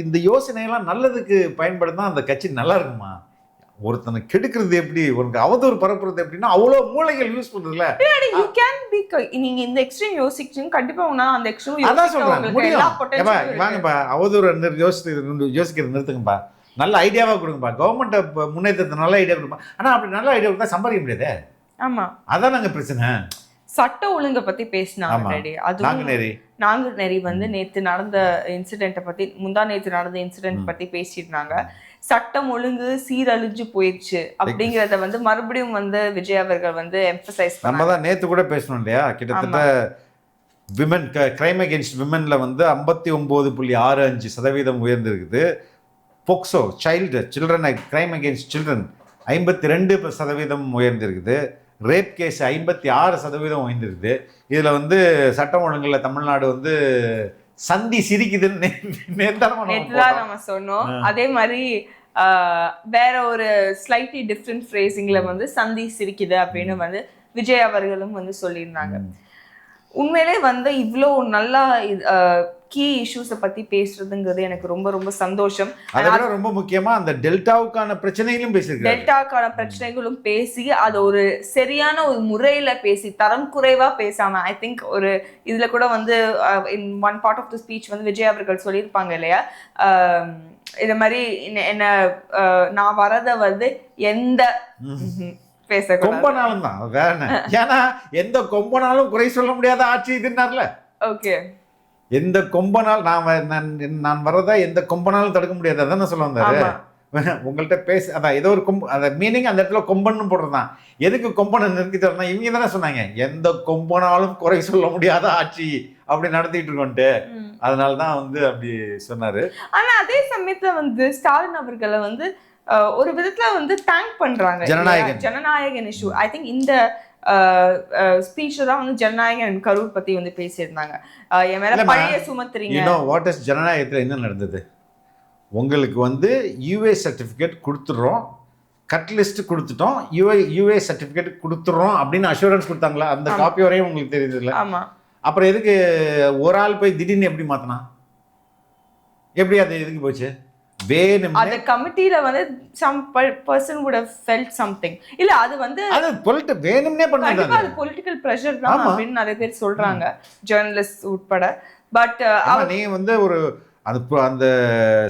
இந்த யோசனையெல்லாம் நல்லதுக்கு பயன்படுத்தினா அந்த கட்சி நல்லா இருக்குமா? ஒருத்தனை கெடுக்கிறது எப்படி, உனக்கு அவதூறு பரப்புறது எப்படின்னா அவ்வளோ மூளைகள் யூஸ் பண்றதுல நீங்க இந்த எக்ஸ்ட்ரீம் யோசிச்சீங்க கண்டிப்பா அந்த எக்ஸ்ட்ரீம் அதான் சொல்றேன் முடியும். வாங்கப்பா அவதூறு யோசிக்கிறது நிறுத்துங்கப்பா, நல்ல ஐடியாவா கொடுங்கப்பா, கவர்மெண்ட் முன்னேற்றத்தை நல்ல ஐடியா கொடுப்பா. ஆனா அப்படி நல்ல ஐடியா கொடுத்தா சம்பாதிக்க முடியாது. ஆமா, அதான் நாங்க பிரச்சனை. சட்ட ஒழுங்கை பத்தி பேசினாங்க. நாங்குநேரி வந்து நேத்து நடந்த இன்சிடென்ட்டை பத்தி நேத்து நடந்த இன்சிடென்ட் பத்தி பேசியிருந்தாங்க. சட்டம் ஒழுங்கு சீரழிஞ்சு போயிடுச்சு அப்படிங்கறத வந்து மறுபடியும் வந்து விஜய் அவர்கள் வந்து எம்பசைஸ் பண்ணாங்க. நம்ம தான் நேத்து கூட பேசணும் இல்லையா? கிட்டத்தட்ட விமன் கிரைம் அகெயின்ஸ்ட் விமன்ல வந்து 59.65% உயர்ந்திருக்குது. POCSO children crime against children 52% உயர்ந்திருக்குது. ரேப் கேஸ் 56% உயர்ந்திருக்குது. இதில் வந்து சட்டம் ஒழுங்குல தமிழ்நாடு வந்து சந்தி சிரிக்குதுன்னு நம்ம சொன்னோம். அதே மாதிரி வேற ஒரு ஸ்லைட்லி டிஃப்ரெண்ட் ஃப்ரேசிங்ல வந்து சந்தி சிரிக்குது அப்படின்னு வந்து விஜய் அவர்களும் வந்து சொல்லியிருந்தாங்க. உண்மையிலே வந்து இவ்வளோ நல்லா கீ இஷ்யூஸை பத்தி பேசுறதுங்கிறது எனக்கு ரொம்ப ரொம்ப சந்தோஷம். ரொம்ப முக்கியமா அந்த டெல்டாவுக்கான பிரச்சனைகளும் பேசி அதை ஒரு சரியான ஒரு முறையில பேசி தரம் குறைவா பேசாம, ஐ திங்க் ஒரு இதுல கூட வந்து in one part of the speech வந்து விஜய் அவர்கள் சொல்லியிருப்பாங்க இல்லையா, இந்த மாதிரி என்ன நான் வரத வந்து எந்த கொம்பனாலும் தான் வேற, ஏன்னா எந்த கொம்பனாலும் குறை சொல்ல முடியாத ஆட்சி இதுன்னார்ல. ஓகே, எந்த கொம்பனால் நான் வரதா எந்த கொம்பனாலும் தடுக்க முடியாது, அதான் சொல்ல வந்தாரு. உங்கள்கிட்ட அதான் ஏதோ ஒரு அந்த மீனிங் அந்த இடத்துல கொம்பன்னு போடுறதுதான். எதுக்கு கொம்பனை நிறுத்தி தரணும்? இவங்க தானே சொன்னாங்க எந்த கொம்பனாலும் குறை சொல்ல முடியாத ஆட்சி அப்படி நடத்திட்டு இருக்கோன்ட்டு. அதனாலதான் வந்து அப்படி சொன்னாரு. ஆனா அதே சமயத்துல வந்து ஸ்டாலின் அவர்களை வந்து ஒரு விதத்துல வந்து தேங்க் பண்றாங்க. ஜனநாயகன் இஷ்யூ ஐ திங்க் இந்த ஸ்பீச்ல தான் வந்து ஜனநாயகன் கரூர் பத்தி வந்து பேசியிருந்தாங்க. என் மேல பழைய சுமத்துறீங்க. வாட் இஸ் ஜனநாயகத்துல என்ன நடந்தது? உங்களுக்கு வந்து யூஏ சர்டிஃபிகேட் கொடுத்துட்றோம், கட் லிஸ்ட் கொடுத்துட்டோம், யூஏ சர்டிஃபிகேட் கொடுத்துட்றோம் அப்படின்னு அஷூரன்ஸ் கொடுத்தாங்களா? அந்த காப்பி வரையும் உங்களுக்கு தெரியுது இல்லை? ஆமா, அப்புறம் எதுக்கு ஒரு ஆள் போய் திடீர்னு எப்படி மாற்றினா? எப்படி அது எதுக்கு போச்சு? அந்த கமிட்டில வந்து some person would have felt something. இல்ல அது வந்து அது வேணும்னே பண்ணாங்க. அது பொலிட்டிக்கல் பிரஷர் தான் அப்படின்னு நிறைய பேர் சொல்றாங்க, ஜர்னலிஸ்ட் உட்பட. பட் நீ வந்து ஒரு அது அந்த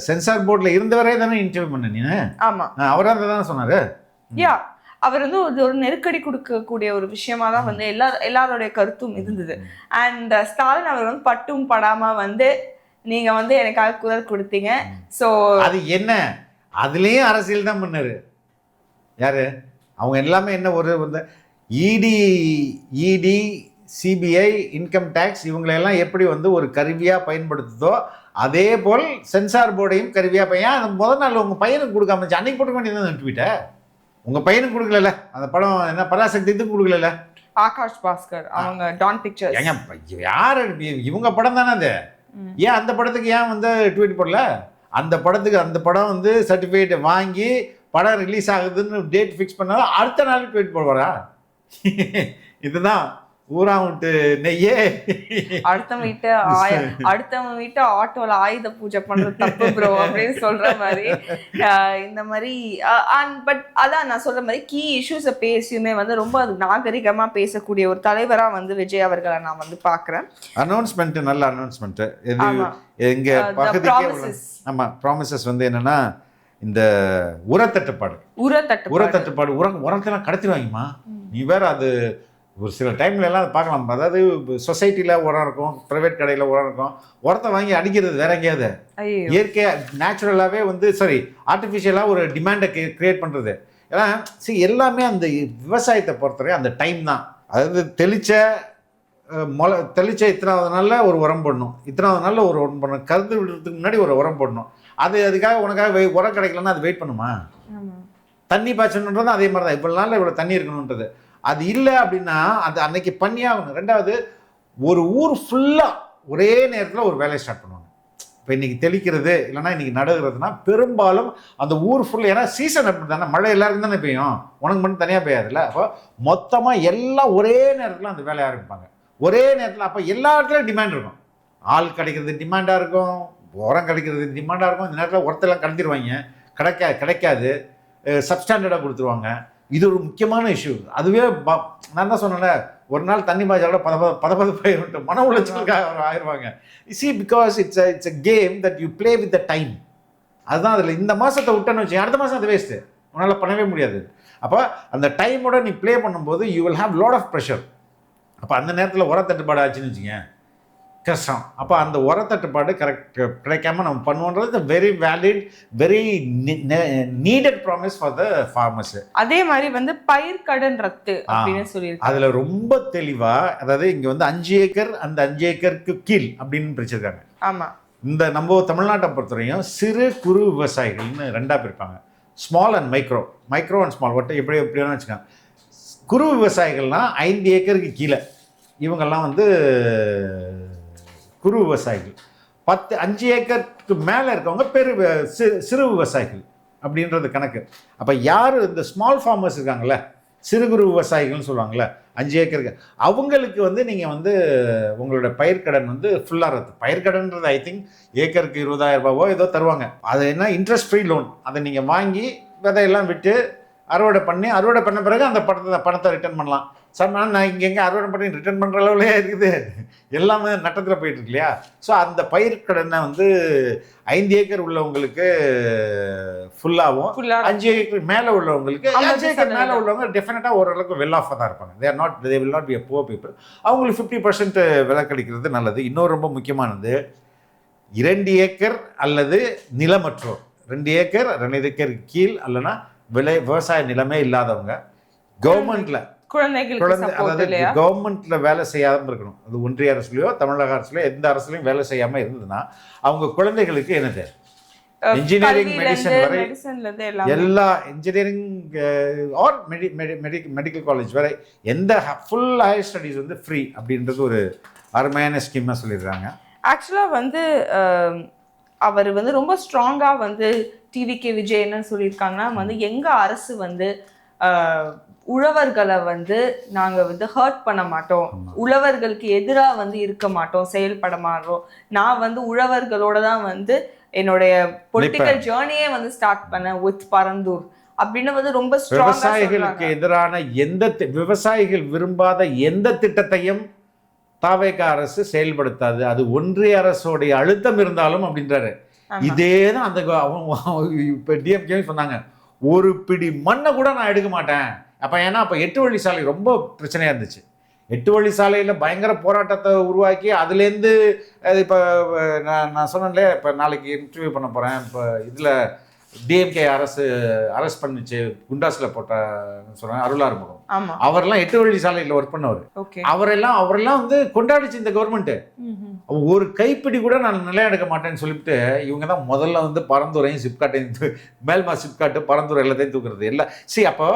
சென்சார் போர்ட்ல இருந்தவரே தானே இன்டர்வியூ பண்ண நீ? ஆமா, அவரே தானே சொன்னாரு. அவர் வந்து ஒரு நெருக்கடி கொடுக்கக்கூடிய ஒரு விஷயமா தான் வந்து எல்லாரோடைய கருத்தும் இருந்தது. அண்ட் ஸ்டாலின் அவர் வந்து பட்டும் படாம வந்து நீங்க வந்து எனக்காக குரல் கொடுத்தீங்க. ஸோ அது என்ன, அதுலேயும் அரசியல் தான் பண்ணாரு. யாரு அவங்க எல்லாமே என்ன ஒரு வந்து இடி சிபிஐ இன்கம் டேக்ஸ் இவங்களெல்லாம் எப்படி வந்து ஒரு கருவியாக பயன்படுத்துதோ அதே போல் சென்சார் போர்டையும் கருவியாக பையன் முதல் நாள் உங்கள் பையனுக்கு கொடுக்காம இருந்துச்சு. அன்னைக்கு கொடுக்க வேண்டியது ட்வீட்டை உங்கள் பையனுக்கு கொடுக்கல. அந்த படம் என்ன பராசக்தி இதுக்கு கொடுக்கல. ஆகாஷ் பாஸ்கர் அவங்க டான் பிக்சர்ஸ் யார் இவங்க படம் தானே அது. ஏன் அந்த படத்துக்கு ஏன் வந்து ட்வீட் போடல? அந்த படம் வந்து சர்டிஃபிகேட் வாங்கி படம் ரிலீஸ் ஆகுதுன்னு டேட் ஃபிக்ஸ் பண்ணாலும் அடுத்த நாள் ட்வீட் போடுவாரா? இதுதான் ஊரா விட்டு நெய்யே. அடுத்தவங்க வீட்டு ஆட்டோல ஆயுத பூஜை பண்றது தப்பு ப்ரோ அப்படின்னு சொல்ற மாதிரி இந்த மாதிரி. பட் அதான் நான் சொல்ற மாதிரி கீ இஷ்யூஸை பேசியுமே வந்து ரொம்ப நாகரிகமா பேசக்கூடிய ஒரு தலைவரா வந்து விஜய் அவர்களை நான் வந்து பாக்குறேன். அனௌன்ஸ்மெண்ட் நல்ல அனௌன்ஸ்மெண்ட். எங்க பகுதிக்கே ஆமா ப்ராமிசஸ் வந்து என்னன்னா இந்த உரத்தட்டுப்பாடு உரத்தெல்லாம் கடத்திடுவாங்கம்மா. நீ வேற அது ஒரு சில டைம்ல எல்லாம் பார்க்கலாம். அதாவது சொசைட்டியில் உரம் இருக்கும், ப்ரைவேட் கடையில் உரம் இருக்கும். உரத்தை வாங்கி அடிக்கிறது வேற எங்கேயாவது இயற்கையாக நேச்சுரலாகவே வந்து ஆர்டிஃபிஷியலாக ஒரு டிமாண்டை கிரியேட் பண்ணுறது. ஏன்னா எல்லாமே அந்த விவசாயத்தை பொறுத்தவரை அந்த டைம் தான். அதாவது தெளிச்ச இத்தனாவது நாளில் ஒரு உரம் போடணும், இத்தனாவது நாளில் ஒரு உரம் போடணும், கருது விடுறதுக்கு முன்னாடி ஒரு உரம் போடணும். அதுக்காக உனக்காக உரம் கிடைக்கலன்னா அது வெயிட் பண்ணுமா? தண்ணி பாய்ச்சணுன்றது அதே மாதிரி தான். இவ்வளோ நாளில் இவ்வளோ தண்ணி இருக்கணுன்றது அது இல்லை அப்படின்னா அது அன்னைக்கு பண்ணியாகணும். ரெண்டாவது ஒரு ஊர் ஃபுல்லாக ஒரே நேரத்தில் ஒரு வேலையை ஸ்டார்ட் பண்ணுவாங்க. இப்போ இன்றைக்கி தெளிக்கிறது இல்லைன்னா இன்றைக்கி நடுகிறதுனா பெரும்பாலும் அந்த ஊர் ஃபுல்லாக, ஏன்னா சீசன் அப்படி தானே, மழை எல்லாருக்கும் தானே பெய்யும், உனக்கு மட்டும் தனியாக பெய்யாதுல்ல. அப்போ மொத்தமாக எல்லாம் ஒரே நேரத்தில் அந்த வேலையை ஆரம்பிப்பாங்க ஒரே நேரத்தில். அப்போ எல்லா இடத்துலையும் டிமாண்ட் இருக்கும். ஆள் கிடைக்கிறது டிமாண்டாக இருக்கும், உரம் கிடைக்கிறது டிமாண்டாக இருக்கும். இந்த நேரத்தில் உரத்தெல்லாம் கடத்திடுவாங்க, கிடைக்காது, சப்ஸ்டாண்டர்டாக கொடுத்துருவாங்க. இது ஒரு முக்கியமான இஷ்யூ. அதுவே நான் தான் சொன்னேன்ல, ஒரு நாள் தண்ணி பாய்ச்சால பதப்பயிட்டு மன உளைச்சலுக்காக ஆயிடுவாங்க. Because it's a game that you play with the time. அதுதான் அதில் இந்த மாதத்தை விட்டேன்னு வச்சு அடுத்த மாதம் அது வேஸ்ட்டு, உன்னால் பண்ணவே முடியாது. அப்போ அந்த டைமோட நீ ப்ளே பண்ணும்போது you will have lot of pressure. அப்போ அந்த நேரத்தில் உரத்தட்டுப்பாடு ஆச்சுன்னு வச்சுங்க கஷ்டம். அப்போ அந்த உரத்தட்டுப்பாடு கிடைக்காம நம்ம பண்ணுவோன்றது very valid, very needed promise for the farmers. அதே மாதிரி வந்து பயிர்க்கடன் ரத்து அப்படின்னு சொல்லியிருக்காங்க. அதில் ரொம்ப தெளிவாக, அதாவது இங்கே வந்து 5 ஏக்கர் அந்த 5 ஏக்கருக்கு கீழ் அப்படின்னு பிரிச்சிருக்காங்க. ஆமாம், இந்த நம்ம தமிழ்நாட்டை பொறுத்தவரையும் சிறு குறு விவசாயிகள்னு ரெண்டாக பிரிப்பாங்க. Small and micro and small ஒட்டை எப்படின்னு வச்சுக்கோங்க. குறு விவசாயிகள்னால் 5 ஏக்கருக்கு கீழே இவங்கெல்லாம் வந்து குறு விவசாயிகள். 5 ஏக்கருக்கு மேலே இருக்கவங்க சிறு விவசாயிகள் அப்படின்றது கணக்கு. அப்போ யார் இந்த ஸ்மால் ஃபார்மர்ஸ் இருக்காங்கல்ல, சிறு குறு விவசாயிகள்னு சொல்லுவாங்கள்ல, 5 ஏக்கருக்கு, அவங்களுக்கு வந்து நீங்கள் வந்து உங்களோட பயிர்க்கடன் வந்து ஃபுல்லாக ரத்து. பயிர்க்கடன்றது ஐ திங்க் ஏக்கருக்கு 20,000 ரூபாவோ ஏதோ தருவாங்க. அது என்ன இன்ட்ரெஸ்ட் ஃப்ரீ லோன். அதை நீங்கள் வாங்கி விதையெல்லாம் விட்டு அறுவடை பண்ண பிறகு அந்த பணத்தை ரிட்டர்ன் பண்ணலாம். சார் நான் இங்கே அறுவடை பண்ணி ரிட்டர்ன் பண்ணுற அளவுலேயே இருக்குது, எல்லாமே நட்டத்தில் போயிட்டு இருக்கு இல்லையா? ஸோ அந்த பயிர்க்கடனை வந்து 5 ஏக்கர் உள்ளவங்களுக்கு ஃபுல்லாகவும் 5 ஏக்கர் மேலே உள்ளவங்களுக்கு 5 ஏக்கர் மேலே உள்ளவங்க டெஃபினட்டாக ஓரளவுக்கு வெல் ஆஃபாக தான் இருப்பாங்க. They will not be a poor people. அவங்களுக்கு 50% விலை கிடைக்கிறது நல்லது. இன்னொரு ரொம்ப முக்கியமானது 2 ஏக்கர் அல்லது நிலமற்றோர், 2 ஏக்கர் 2 ஏக்கருக்கு கீழ் அல்லனா விவசாய நிலமே இல்லாதவங்க கவர்மெண்ட்ல கவர்மெண்ட்ல வேலை செய்யாம இருக்கணும். அது ஒன்றிய அரசுலையோ தமிழக அரசுலையோ எந்த அரசுலையும் வேலை செய்யாம இருந்ததுன்னா அவங்க குழந்தைகளுக்கு என்னது இன்ஜினியரிங் மெடிசன் வரை எல்லா இன்ஜினியரிங் ஆர் மெடிக்கல் காலேஜ் வரை எந்த ஃபுல் ஹையர் ஸ்டடீஸ் வந்து ஃப்ரீ அப்படின்றது ஒரு அருமையான ஸ்கீமாக சொல்லிடுறாங்க. ஆக்சுவலாக வந்து அவர் வந்து ரொம்ப ஸ்ட்ராங்காக வந்து டிவிகே விஜய் என்ன சொல்லியிருக்காங்கன்னா வந்து எங்கள் அரசு வந்து உழவர்களை வந்து நாங்க வந்து ஹர்ட் பண்ண மாட்டோம், உழவர்களுக்கு எதிராக வந்து இருக்க மாட்டோம், செயல்பட மாட்டோம். நான் வந்து உழவர்களோட தான் வந்து என்னுடைய பொலிட்டிக்கல் ஜேர்னியே வந்து ஸ்டார்ட் பண்ணேன் வித் பரந்தூர் அப்படின்னு வந்து ரொம்ப விவசாயிகளுக்கு எதிரான விவசாயிகள் விரும்பாத எந்த திட்டத்தையும் தாவேகா அரசு செயல்படுத்தாது. அது ஒன்றிய அரசோடைய அழுத்தம் இருந்தாலும் அப்படின்றாரு. இதேதான் அந்த இப்ப டிஎம்கே சொன்னாங்க, ஒரு பிடி மண்ணை கூட நான் எடுக்க மாட்டேன். அப்ப ஏன்னா அப்ப 8 வழி சாலை ரொம்ப பிரச்சனையா இருந்துச்சு. 8 வழி சாலையில பயங்கர போராட்டத்தை உருவாக்கி அதுலேருந்து இப்ப நான் சொன்னேன்ல, இப்ப நாளைக்கு இன்டர்வியூ பண்ண போறேன். இப்ப இதுல டிஎம்கே அரசு அரெஸ்ட் பண்ணிச்சு, குண்டாஸ்ல போட்ட சொல்றேன் அருளாறுமுகம். அவரெல்லாம் 8 வழி சாலையில் ஒர்க் பண்ணவர். அவரெல்லாம் வந்து கொண்டாடிச்சு இந்த கவர்மெண்ட். ஒரு கைப்பிடி கூட நான் நிலையம் எடுக்க மாட்டேன்னு சொல்லிட்டு இவங்க தான் முதல்ல வந்து பரந்தூரையும் சிப்காட்டையும் மேல்மா சிப்காட்டு பரந்தூர் எல்லாத்தையும் தூக்குறது எல்லாம். சரி, அப்போ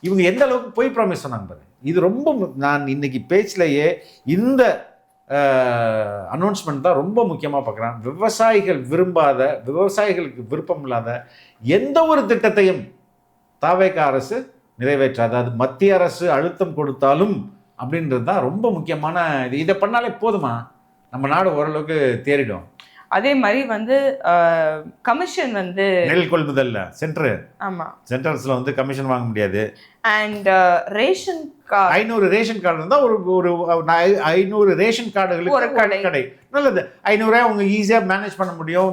இவங்க எந்த அளவுக்கு போய் ப்ராமிஸ் சொன்னாங்க பாரு. இது ரொம்ப நான் இன்னைக்கு பேச்சிலேயே இந்த அனௌன்ஸ்மெண்ட் தான் ரொம்ப முக்கியமாக பார்க்குறேன். விவசாயிகள் விரும்பாத, விவசாயிகளுக்கு விருப்பம் இல்லாத எந்த ஒரு திட்டத்தையும் தாவேகா அரசு நிறைவேற்றாது. அது மத்திய அரசு அழுத்தம் கொடுத்தாலும் அப்படின்றது தான் ரொம்ப முக்கியமான இது. இதை பண்ணாலே போதுமா, நம்ம நாடு ஓரளவுக்கு தேறிடும். அதே மாதிரி வந்து கமிஷன் வந்து நெல் கொள்முதல்ல சென்டர்ஸ்ல வந்து கமிஷன் வாங்க முடியாது. And ration card 500 ration card இருந்தா ஒரு 500 ரேஷன் கார்டுகளுக்கு ஒரு கடை நல்லது. 500 அவங்க ஈஸியா மேனேஜ் பண்ண முடியும்,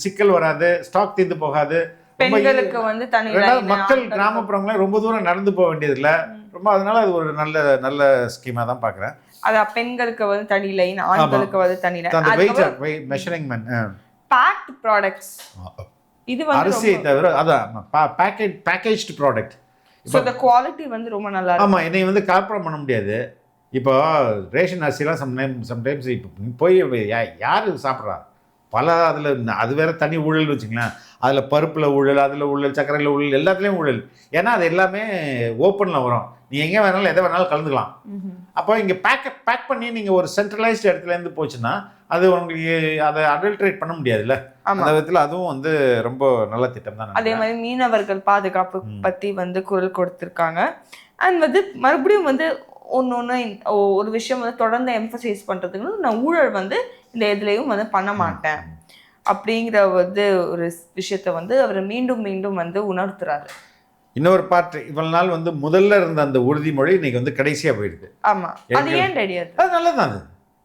சிக்கல் வராது, ஸ்டாக் தீர்ந்து போகாது. பெண்களுக்கு வந்து தனி மக்கள் கிராமப்புறங்கள ரொம்ப தூரம் நடந்து போக வேண்டியது இல்லை ரொம்ப. அதனால அது ஒரு நல்ல ஸ்கீமா தான் பாக்குறேன். அதான் பெண்களுக்கு வந்து தனி லைன், ஆண்களுக்கு வந்து தனி லைன். அந்த வெயிட் மெஷரிங் பேக்ட் ப்ராடக்ட்ஸ், இது வந்து அரிசியை தவிர அதான் packaged product. So the quality வந்து ரொம்ப நல்லா இருக்கும். ஆமாம், என்னை வந்து கால்பரம் பண்ண முடியாது. இப்போ ரேஷன் அரிசிலாம் சம்டைம்ஸ் இப்போ போய் யார் சாப்பிட்றா பல அதில் அது வேற தனி ஊழல் வச்சுங்களேன். அதில் பருப்பில் ஊழல், அதில் ஊழல், சர்க்கரையில் ஊழல், எல்லாத்துலேயும் ஊழல். ஏன்னா அது எல்லாமே ஓப்பனில் வரும், நீ எங்கே வேணாலும் எதை வேணாலும் கலந்துக்கலாம். அப்போ இங்கே பேக் பண்ணி நீங்கள் ஒரு சென்ட்ரலைஸ்டு இடத்துலேருந்து போச்சுன்னா அது உங்களுக்கு அதை அடல்ட்ரேட் பண்ண முடியாதுல்ல. அந்த விதத்தில் அதுவும் வந்து ரொம்ப நல்ல திட்டம் தான். அதே மாதிரி மீனவர்கள் பாதுகாப்பு பற்றி வந்து குரல் கொடுத்துருக்காங்க. அண்ட் வந்து மறுபடியும் வந்து ஒன்று ஒரு விஷயம் வந்து தொடர்ந்து எம்பசைஸ் பண்ணுறதுக்கு, நான் ஊழல் வந்து இந்த இதுலேயும் வந்து பண்ண மாட்டேன் அப்படிங்கிற வந்து ஒரு விஷயத்த வந்து அவர் மீண்டும் வந்து உணர்த்துறாரு. இன்னொரு பார்ட், இவ்வளவு நாள் வந்து முதல்ல இருந்த அந்த உறுதிமொழி இன்னைக்கு வந்து கடைசியா போயிடுது. ஆமா, அது ஏன் ரெடியாது? அது நல்லதான். அது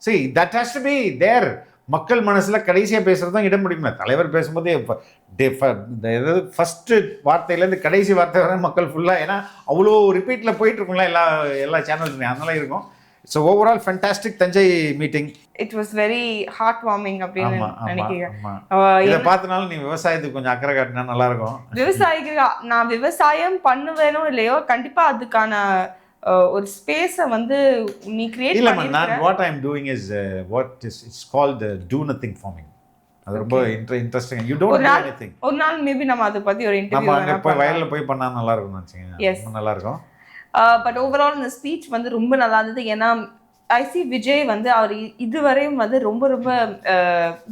சரி, that has to be there. மக்கள் மனசுல கடைசியா பேசுறது தான் இடம் முடியுமா. தலைவர் பேசும்போது ஃபர்ஸ்ட் வார்த்தையிலேருந்து கடைசி வார்த்தை வரை மக்கள் ஃபுல்லா, ஏன்னா அவ்வளோ ரிப்பீட்ல போயிட்டு இருக்கும்ல எல்லா சேனல்ஸ்லையும், அதனால இருக்கும். So overall fantastic Thanjai meeting. It was very hard warming அப்படின்னு நினைக்கிறேன். இதை பார்த்தனால நீ விவசாயத்துக்கு கொஞ்சம் அக்கறை காட்டினா நல்லா இருக்கும். விவசாயிகள் நான் விவசாயம் பண்ணுவேனோ இல்லையோ கண்டிப்பா அதுக்கான ஒரு ஸ்பேஸை வந்து நீ கிரியேட் பண்ணி. நான் what I am doing is what it's called do nothing farming. அது ரொம்ப interesting. You don't do anything. ஒரு நாள் மேபி நம்ம அதை பத்தி ஒரு இன்டர்வியூ நம்ம போய் வயல்ல போய் பண்ணா நல்லா இருக்கும் நினைச்சீங்க. ரொம்ப நல்லா இருக்கும். பட் ஓவரால் இந்த ஸ்பீச் வந்து ரொம்ப நல்லா இருந்தது. ஏன்னா ஐசி விஜய் வந்து அவர் இதுவரையும் வந்து ரொம்ப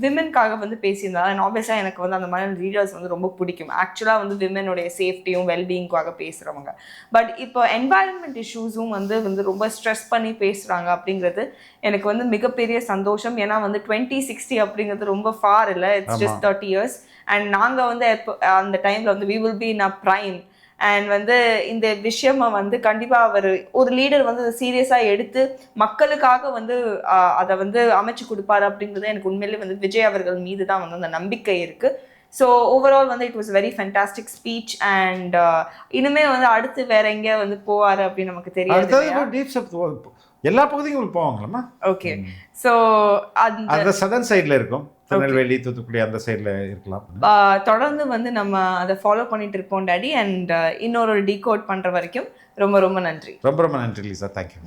விமென்காக வந்து பேசியிருந்தார். அண்ட் ஆப்வியஸாக எனக்கு வந்து அந்த மாதிரி லீடர்ஸ் வந்து ரொம்ப பிடிக்கும். ஆக்சுவலாக வந்து விமனுடைய சேஃப்டியும் வெல்பீயிங்காக பேசுகிறவங்க. பட் இப்போ என்வாயன்மெண்ட் இஷ்யூஸும் வந்து ரொம்ப ஸ்ட்ரெஸ் பண்ணி பேசுகிறாங்க அப்படிங்கிறது எனக்கு வந்து மிகப்பெரிய சந்தோஷம். ஏன்னா வந்து 2060 அப்படிங்கிறது ரொம்ப ஃபார் இல்லை, இட்ஸ் ஜஸ்ட் 30 years. அண்ட் நாங்கள் வந்து அந்த டைமில் வந்து we will be in a prime. And வந்து இந்த விஷயமா வந்து கண்டிப்பாக அவர் ஒரு லீடர் வந்து அதை சீரியஸாக எடுத்து மக்களுக்காக வந்து அதை வந்து அமைச்சு கொடுப்பாரு அப்படிங்கிறது எனக்கு உண்மையிலே வந்து விஜய் அவர்கள் மீது தான் வந்து அந்த நம்பிக்கை இருக்குது. ஸோ ஓவரால் வந்து it was very fantastic speech. And இனிமே வந்து அடுத்து வேற எங்கே வந்து போவார் அப்படின்னு நமக்கு தெரியாது. எல்லா பகுதிக்கும் போவாங்களாமா. ஓகே, ஸோ அந்த சதர்ன் சைடில் இருக்கும், திருநெல்வேலி, தூத்துக்குடி அந்த சைடில் இருக்கலாம். தொடர்ந்து வந்து நம்ம அதை ஃபாலோ பண்ணிட்டு இருப்போம் டாடி. அண்ட் இன்னொரு டீகோட் பண்ணுற வரைக்கும் ரொம்ப நன்றி. ரொம்ப நன்றி லீசா. தேங்க்யூ.